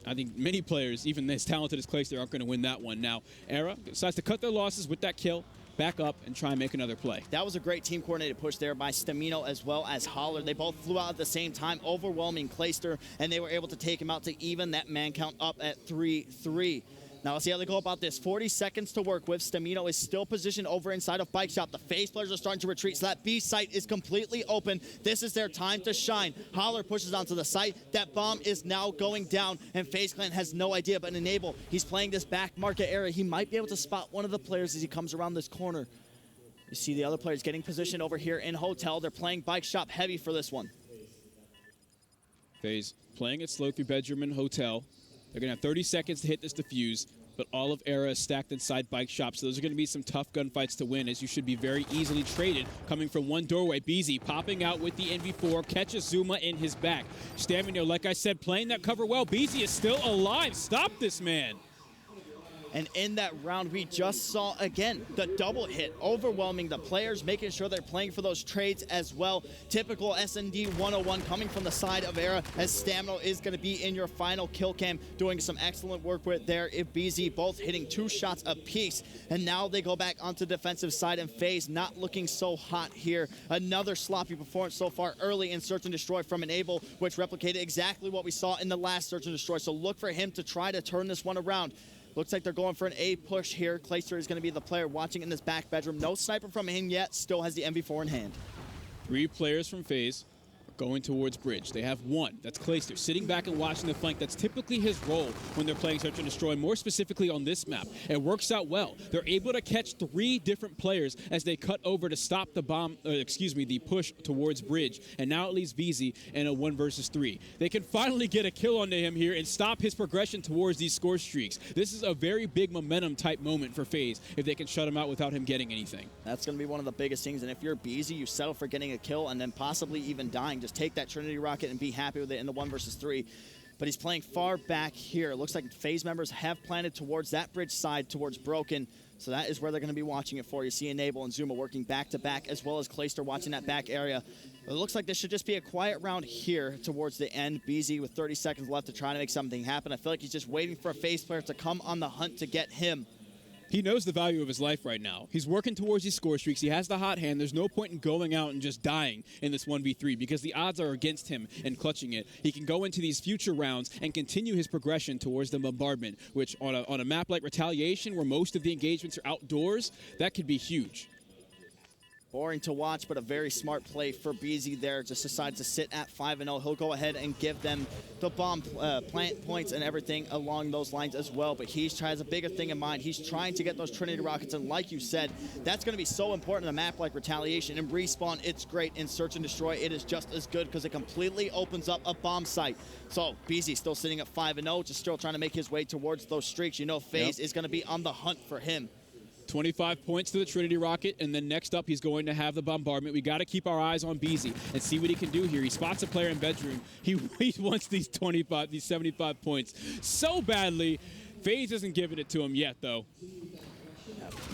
I think many players, even as talented as Clayster, aren't going to win that one. Now, Era decides to cut their losses with that kill, back up, and try and make another play. That was a great team-coordinated push there by Stamino as well as Holler. They both flew out at the same time, overwhelming Clayster, and they were able to take him out to even that man count up at 3-3. Now let's see how they go about this. 40 seconds to work with. Stamino is still positioned over inside of Bike Shop. The FaZe players are starting to retreat, so that B site is completely open. This is their time to shine. Holler pushes onto the site. That bomb is now going down, and FaZe Clan has no idea, but Enable, he's playing this back market area. He might be able to spot one of the players as he comes around this corner. You see the other players getting positioned over here in Hotel. They're playing Bike Shop heavy for this one. FaZe playing it slow through bedroom and Hotel. They're going to have 30 seconds to hit this defuse, but all of Era is stacked inside Bike Shop, so those are going to be some tough gunfights to win, as you should be very easily traded. Coming from one doorway, BZ popping out with the NV4, catches Zuma in his back. Stamino, like I said, playing that cover well. BZ is still alive. Stop this man. And in that round, we just saw, again, the double hit, overwhelming the players, making sure they're playing for those trades as well. Typical S&D 101 coming from the side of Era, as Stamina is going to be in your final kill cam, doing some excellent work with there. BZ both hitting 2 shots apiece. And now they go back onto the defensive side, and FaZe not looking so hot here. Another sloppy performance so far early in Search and Destroy from Enable, which replicated exactly what we saw in the last Search and Destroy. So look for him to try to turn this one around. Looks like they're going for an A push here. Clayster is going to be the player watching in this back bedroom. No sniper from him yet. Still has the MV4 in hand. 3 players from FaZe going towards bridge. They have 1. That's Clayster, sitting back and watching the flank. That's typically his role when they're playing Search and Destroy, more specifically on this map. It works out well. They're able to catch 3 different players as they cut over to stop the the push towards bridge. And now it leaves VZ in a 1 versus 3. They can finally get a kill onto him here and stop his progression towards these score streaks. This is a very big momentum type moment for FaZe if they can shut him out without him getting anything. That's going to be one of the biggest things. And if you're BZ, you settle for getting a kill and then possibly even dying. Just take that Trinity Rocket and be happy with it in the 1 versus 3. But he's playing far back here. It looks like FaZe members have planted towards that bridge side, towards Broken. So that is where they're going to be watching it for. You see Enable and Zuma working back to back, as well as Clayster watching that back area. It looks like this should just be a quiet round here towards the end. BZ with 30 seconds left to try to make something happen. I feel like he's just waiting for a FaZe player to come on the hunt to get him. He knows the value of his life right now. He's working towards these score streaks. He has the hot hand. There's no point in going out and just dying in this 1v3 because the odds are against him and clutching it. He can go into these future rounds and continue his progression towards the bombardment, which on a map like Retaliation, where most of the engagements are outdoors, that could be huge. Boring to watch, but a very smart play for BZ there. Just decides to sit at 5-0. He'll go ahead and give them the bomb plant points and everything along those lines as well. But he has a bigger thing in mind. He's trying to get those Trinity Rockets. And like you said, that's going to be so important in a map like Retaliation. And Respawn, it's great. In Search and Destroy, it is just as good because it completely opens up a bomb site. So BZ still sitting at 5-0, just still trying to make his way towards those streaks. You know FaZe is going to be on the hunt for him. 25 points to the Trinity Rocket, and then next up he's going to have the bombardment. We got to keep our eyes on BZ and see what he can do here. He spots a player in bedroom. He wants these 75 points so badly. FaZe isn't giving it to him yet, though.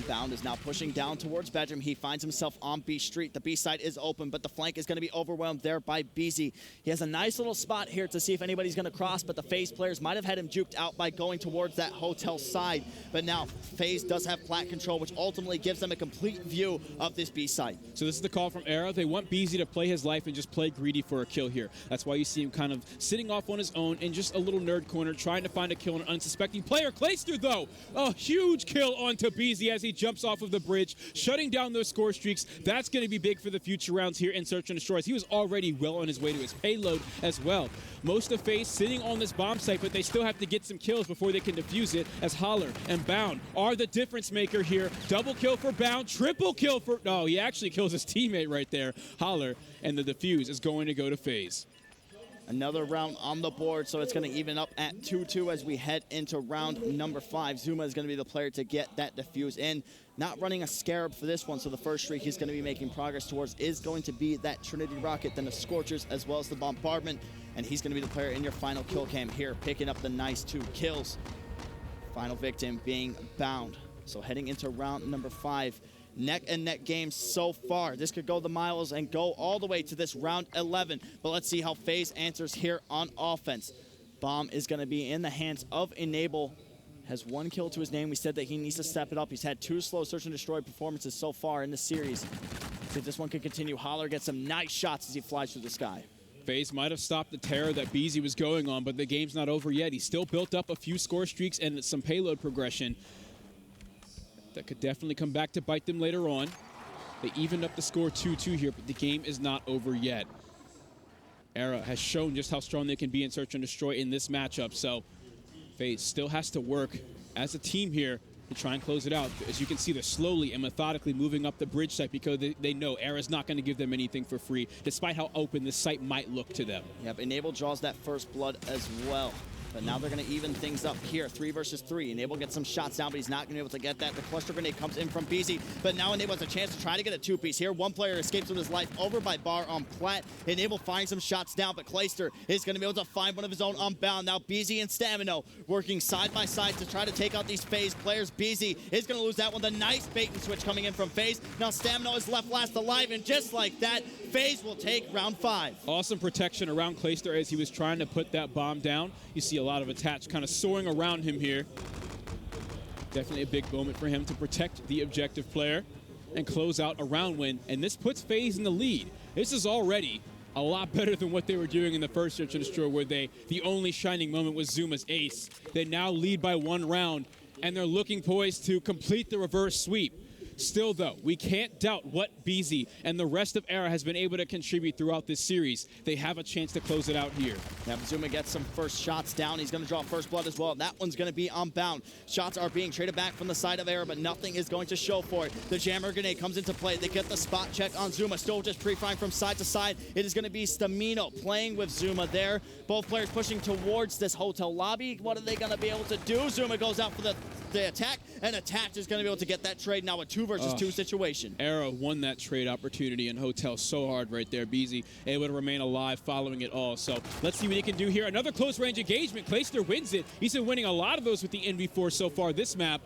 Bound is now pushing down towards bedroom. He finds himself on B Street. The B side is open, but the flank is going to be overwhelmed there by BZ. He has a nice little spot here to see if anybody's going to cross, but the FaZe players might have had him juked out by going towards that hotel side. But now FaZe does have plat control, which ultimately gives them a complete view of this B side. So this is the call from Era. They want BZ to play his life and just play greedy for a kill here. That's why you see him kind of sitting off on his own in just a little nerd corner, trying to find a kill on an unsuspecting player. Clayster, though, a huge kill onto BZ as he jumps off of the bridge, shutting down those score streaks. That's going to be big for the future rounds here in Search and Destroy. He was already well on his way to his payload as well. Most of FaZe sitting on this bomb site, but they still have to get some kills before they can defuse it, as Holler and Bound are the difference maker here. Double kill for Bound, triple kill for... No, he actually kills his teammate right there, Holler, and the defuse is going to go to FaZe. Another round on the board, so it's going to even up at 2-2 as we head into round number 5. Zuma is going to be the player to get that defuse in. Not running a Scarab for this one, so the first streak he's going to be making progress towards is going to be that Trinity Rocket, then the Scorchers, as well as the Bombardment. And he's going to be the player in your final kill cam here, picking up the nice 2 kills. Final victim being Bound. So heading into round number 5. Neck and neck games so far. This could go the miles and go all the way to this round 11. But let's see how FaZe answers here on offense. Bomb is going to be in the hands of Enable. Has 1 kill to his name. We said that he needs to step it up. He's had 2 slow Search and Destroy performances so far in the series. See if this one can continue. Holler gets some nice shots as he flies through the sky. FaZe might have stopped the terror that BZ was going on, but the game's not over yet. He's still built up a few score streaks and some payload progression. That could definitely come back to bite them later on. They evened up the score 2-2 here, but the game is not over yet. Era has shown just how strong they can be in Search and Destroy in this matchup, so FaZe still has to work as a team here to try and close it out. As you can see, they're slowly and methodically moving up the bridge site because they know Era's not going to give them anything for free, despite how open this site might look to them. Yep, Enable draws that first blood as well. But now they're going to even things up here. 3 versus 3. Enable gets some shots down, but he's not going to be able to get that. The cluster grenade comes in from BZ, but now Enable has a chance to try to get a 2-piece here. One player escapes with his life over by Bar on Plat. Enable finds some shots down, but Clayster is going to be able to find one of his own on Bound. Now BZ and Stamino working side by side to try to take out these FaZe players. BZ is going to lose that one. The nice bait and switch coming in from FaZe. Now Stamino is left last alive, and just like that, FaZe will take round 5. Awesome protection around Clayster as he was trying to put that bomb down. You see a lot of attach kind of soaring around him here. Definitely a big moment for him to protect the objective player and close out a round win. And this puts FaZe in the lead. This is already a lot better than what they were doing in the first Search and Destroy, where the only shining moment was Zuma's ace. They now lead by 1 round, and they're looking poised to complete the reverse sweep. Still, though, we can't doubt what BZ and the rest of Era has been able to contribute throughout this series. They have a chance to close it out here. Yeah, Zuma gets some first shots down. He's going to draw first blood as well. That one's going to be on Bound. Shots are being traded back from the side of Era, but nothing is going to show for it. The Jammer Grenade comes into play. They get the spot check on Zuma. Still just pre-firing from side to side. It is going to be Stamino playing with Zuma there. Both players pushing towards this hotel lobby. What are they going to be able to do? Zuma goes out for the attack, and Attach is going to be able to get that trade. Now a 2 versus 2 situation. Era won that trade opportunity in Hotel so hard right there. BZ able to remain alive following it all. So let's see what he can do here. Another close range engagement. Clayster wins it. He's been winning a lot of those with the NV4 so far this map.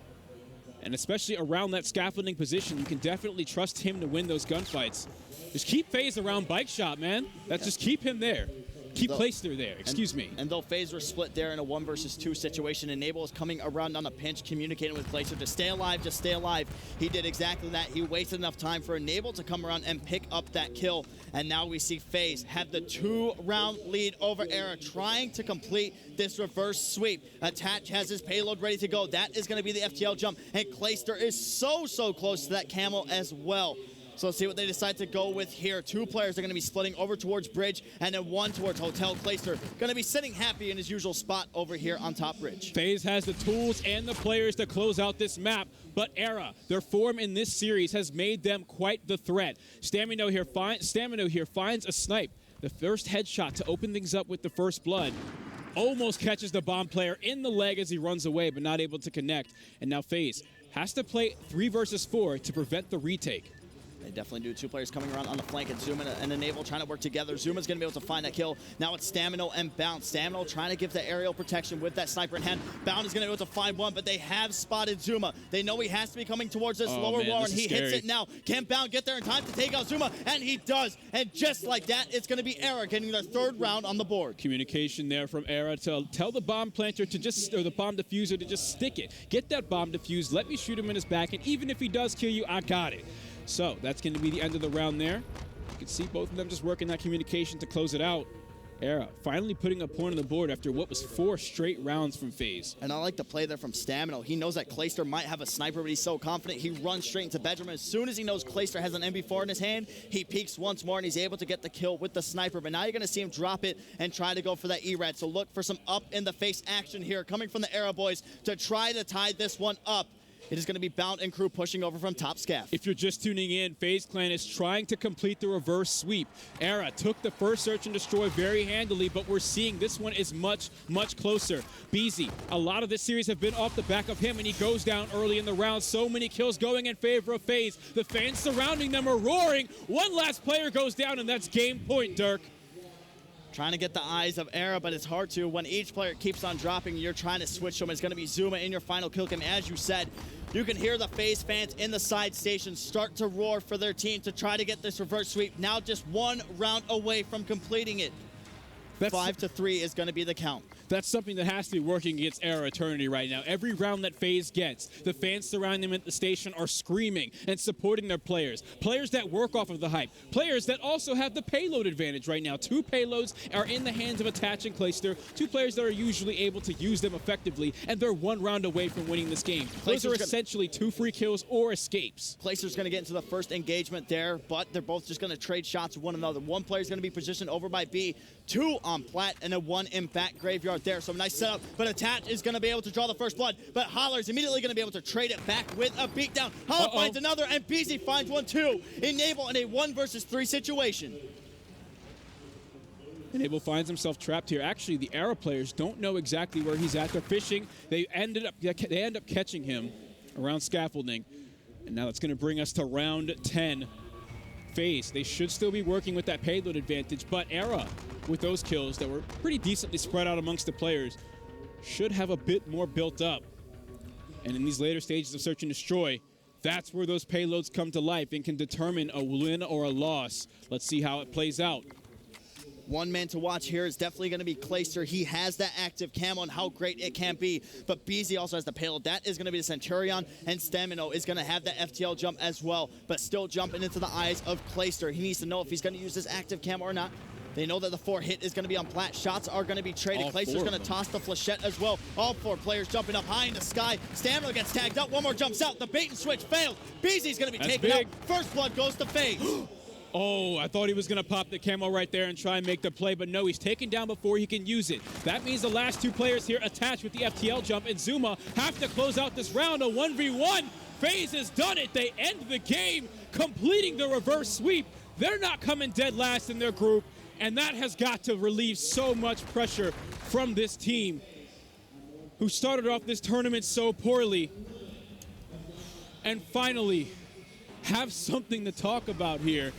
And especially around that scaffolding position, you can definitely trust him to win those gunfights. Just keep FaZe around Bike Shop, man. Just keep him there. Keep Clayster there, excuse me. And though FaZe were split there in a 1 versus 2 situation, Enable is coming around on a pinch, communicating with Clayster to stay alive, just stay alive. He did exactly that. He wasted enough time for Enable to come around and pick up that kill. And now we see FaZe have the 2-round lead over Era, trying to complete this reverse sweep. Attach has his payload ready to go. That is going to be the FTL jump. And Clayster is so close to that camel as well. So let's see what they decide to go with here. 2 players are going to be splitting over towards Bridge, and then 1 towards Hotel. Clayster going to be sitting happy in his usual spot over here on top Bridge. FaZe has the tools and the players to close out this map, but Era, their form in this series has made them quite the threat. Stamino here finds a snipe. The first headshot to open things up with the first blood. Almost catches the bomb player in the leg as he runs away, but not able to connect. And now FaZe has to play 3 versus 4 to prevent the retake. They definitely do. 2 players coming around on the flank, and Zuma and Enable trying to work together. Zuma's going to be able to find that kill. Now it's Stamino and Bound. Stamino trying to give the aerial protection with that sniper in hand. Bound is going to be able to find one, but they have spotted Zuma. They know he has to be coming towards this lower wall, and he hits it now. Can Bound get there in time to take out Zuma? And he does. And just like that, it's going to be Era getting their 3rd round on the board. Communication there from Era to tell the bomb planter to just, or the bomb diffuser to just stick it. Get that bomb diffused. Let me shoot him in his back, and even if he does kill you, I got it. So that's going to be the end of the round there. You can see both of them just working that communication to close it out. Era finally putting a point on the board after what was 4 straight rounds from FaZe. And I like the play there from Stamino. He knows that Clayster might have a sniper, but he's so confident. He runs straight into bedroom. As soon as he knows Clayster has an MB4 in his hand, he peeks once more, and he's able to get the kill with the sniper. But now you're going to see him drop it and try to go for that E-Rad. So look for some up-in-the-face action here coming from the Era boys to try to tie this one up. It is going to be Bound and crew pushing over from top scaff. If you're just tuning in, FaZe Clan is trying to complete the reverse sweep. Era took the first search and destroy very handily, but we're seeing this one is much closer. BZ, a lot of this series have been off the back of him, and he goes down early in the round. So many kills going in favor of FaZe. The fans surrounding them are roaring. One last player goes down, and that's game point, Dirk. Trying to get the eyes of Era, but it's hard to. When each player keeps on dropping, you're trying to switch them. It's going to be Zuma in your final kill cam. As you said, you can hear the FaZe fans in the side station start to roar for their team to try to get this reverse sweep. Now just 1 round away from completing it. 5-3 is going to be the count. That's something that has to be working against Era Eternity right now. Every round that FaZe gets, the fans surrounding them at the station are screaming and supporting their players. Players that work off of the hype. Players that also have the payload advantage right now. 2 payloads are in the hands of Attach and Clayster. 2 players that are usually able to use them effectively, and they're 1 round away from winning this game. Those are essentially 2 free kills or escapes. Clayster's going to get into the first engagement there, but they're both just going to trade shots with one another. 1 player's going to be positioned over by B, 2 on Plat, and then 1 in back graveyard there. So nice setup, but Attach is going to be able to draw the first blood, but Holler's immediately going to be able to trade it back with a beatdown. Holler finds another, and BZ finds one too. Enable in a 1 versus 3 situation. Enable finds himself trapped here. Actually, the Era players don't know exactly where he's at. They're fishing. They end up catching him around scaffolding. And now that's going to bring us to round 10. FaZe, they should still be working with that payload advantage, but Era, with those kills that were pretty decently spread out amongst the players, should have a bit more built up. And in these later stages of Search and Destroy, that's where those payloads come to life and can determine a win or a loss. Let's see how it plays out. One man to watch here is definitely going to be Clayster. He has that active camo and how great it can be. But BZ also has the payload. That is going to be the Centurion, and Stamino is going to have that FTL jump as well, but still jumping into the eyes of Clayster. He needs to know if he's going to use his active camo or not. They know that the 4 hit is going to be on plat. Shots are going to be traded. Clayster's going to toss the flechette as well. All 4 players jumping up high in the sky. Stamino gets tagged up. One more jumps out. The bait and switch fails. BZ's going to be taken out. First blood goes to FaZe. Oh, I thought he was going to pop the camo right there and try and make the play, but no, he's taken down before he can use it. That means the last 2 players here attached with the FTL jump and Zuma have to close out this round. A 1v1. FaZe has done it. They end the game, completing the reverse sweep. They're not coming dead last in their group, and that has got to relieve so much pressure from this team who started off this tournament so poorly and finally have something to talk about here.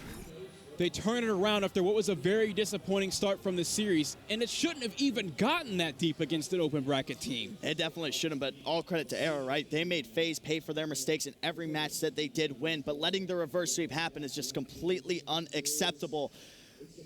They turn it around after what was a very disappointing start from the series, and it shouldn't have even gotten that deep against an open bracket team. It definitely shouldn't, but all credit to Era, right? They made FaZe pay for their mistakes in every match that they did win, but letting the reverse sweep happen is just completely unacceptable.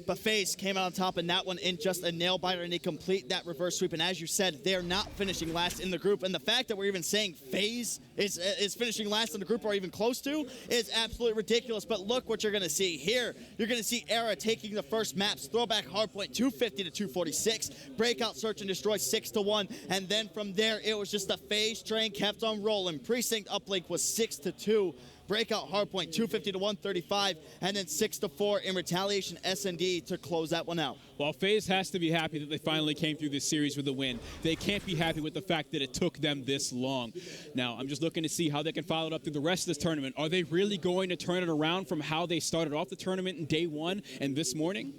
But FaZe came out on top in that one in just a nail-biter, and they complete that reverse sweep. And as you said, they're not finishing last in the group. And the fact that we're even saying FaZe is finishing last in the group or even close to is absolutely ridiculous. But look what you're going to see here. You're going to see Era taking the first maps, throwback hardpoint 250 to 246, breakout search and destroy 6-1. And then from there, it was just the FaZe train kept on rolling. Precinct uplink was 6-2. Breakout hardpoint 250 to 135, and then 6-4 in retaliation S&D to close that one out. While FaZe has to be happy that they finally came through this series with a win, they can't be happy with the fact that it took them this long. Now, I'm just looking to see how they can follow it up through the rest of this tournament. Are they really going to turn it around from how they started off the tournament in day 1 and this morning?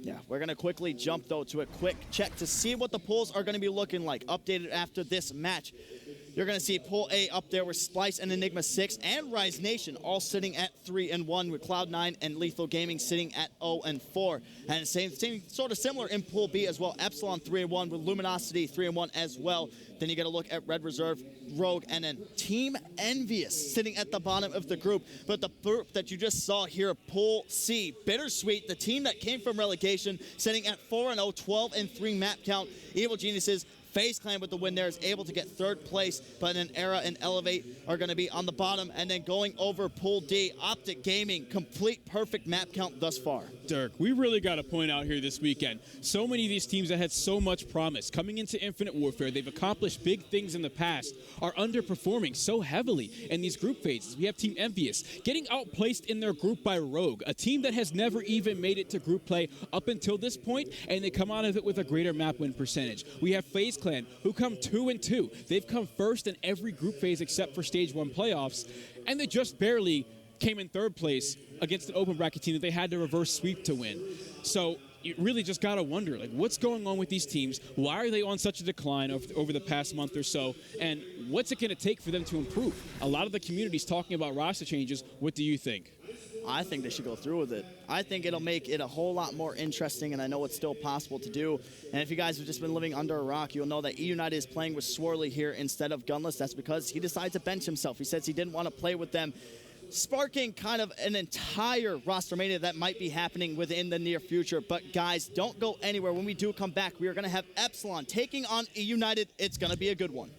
Yeah, we're going to quickly jump, though, to a quick check to see what the pools are going to be looking like, updated after this match. You're going to see Pool A up there with Splice and Enigma 6 and Rise Nation all sitting at 3-1, with Cloud9 and Lethal Gaming sitting at 0-4. And same sort of similar in Pool B as well. Epsilon 3-1 with Luminosity 3-1 as well. Then you got to look at Red Reserve, Rogue, and then Team Envious sitting at the bottom of the group. But the group that you just saw here, Pool C, Bittersweet, the team that came from relegation, sitting at 4-0, 12-3 map count. Evil Geniuses, FaZe Clan with the win there is able to get 3rd place, but then Era and Elevate are going to be on the bottom. And then going over Pool D, Optic Gaming, complete perfect map count thus far. Dirk, we really got to point out here this weekend, so many of these teams that had so much promise coming into Infinite Warfare, they've accomplished big things in the past, are underperforming so heavily in these group phases. We have Team Envious getting outplaced in their group by Rogue, a team that has never even made it to group play up until this point, and they come out of it with a greater map win percentage. We have FaZe Clan, who come 2-2. They've come first in every group phase except for Stage 1 playoffs, and they just barely came in 3rd place against an open bracket team that they had to reverse sweep to win. So you really just got to wonder, like, what's going on with these teams? Why are they on such a decline over the past month or so? And what's it going to take for them to improve? A lot of the community's talking about roster changes. What do you think? I think they should go through with it. I think it'll make it a whole lot more interesting, and I know it's still possible to do. And if you guys have just been living under a rock, you'll know that E-United is playing with Swirly here instead of Gunless. That's because he decided to bench himself. He says he didn't want to play with them, sparking kind of an entire roster mania that might be happening within the near future. But guys, don't go anywhere. When we do come back, we are going to have Epsilon taking on E-United. It's going to be a good one.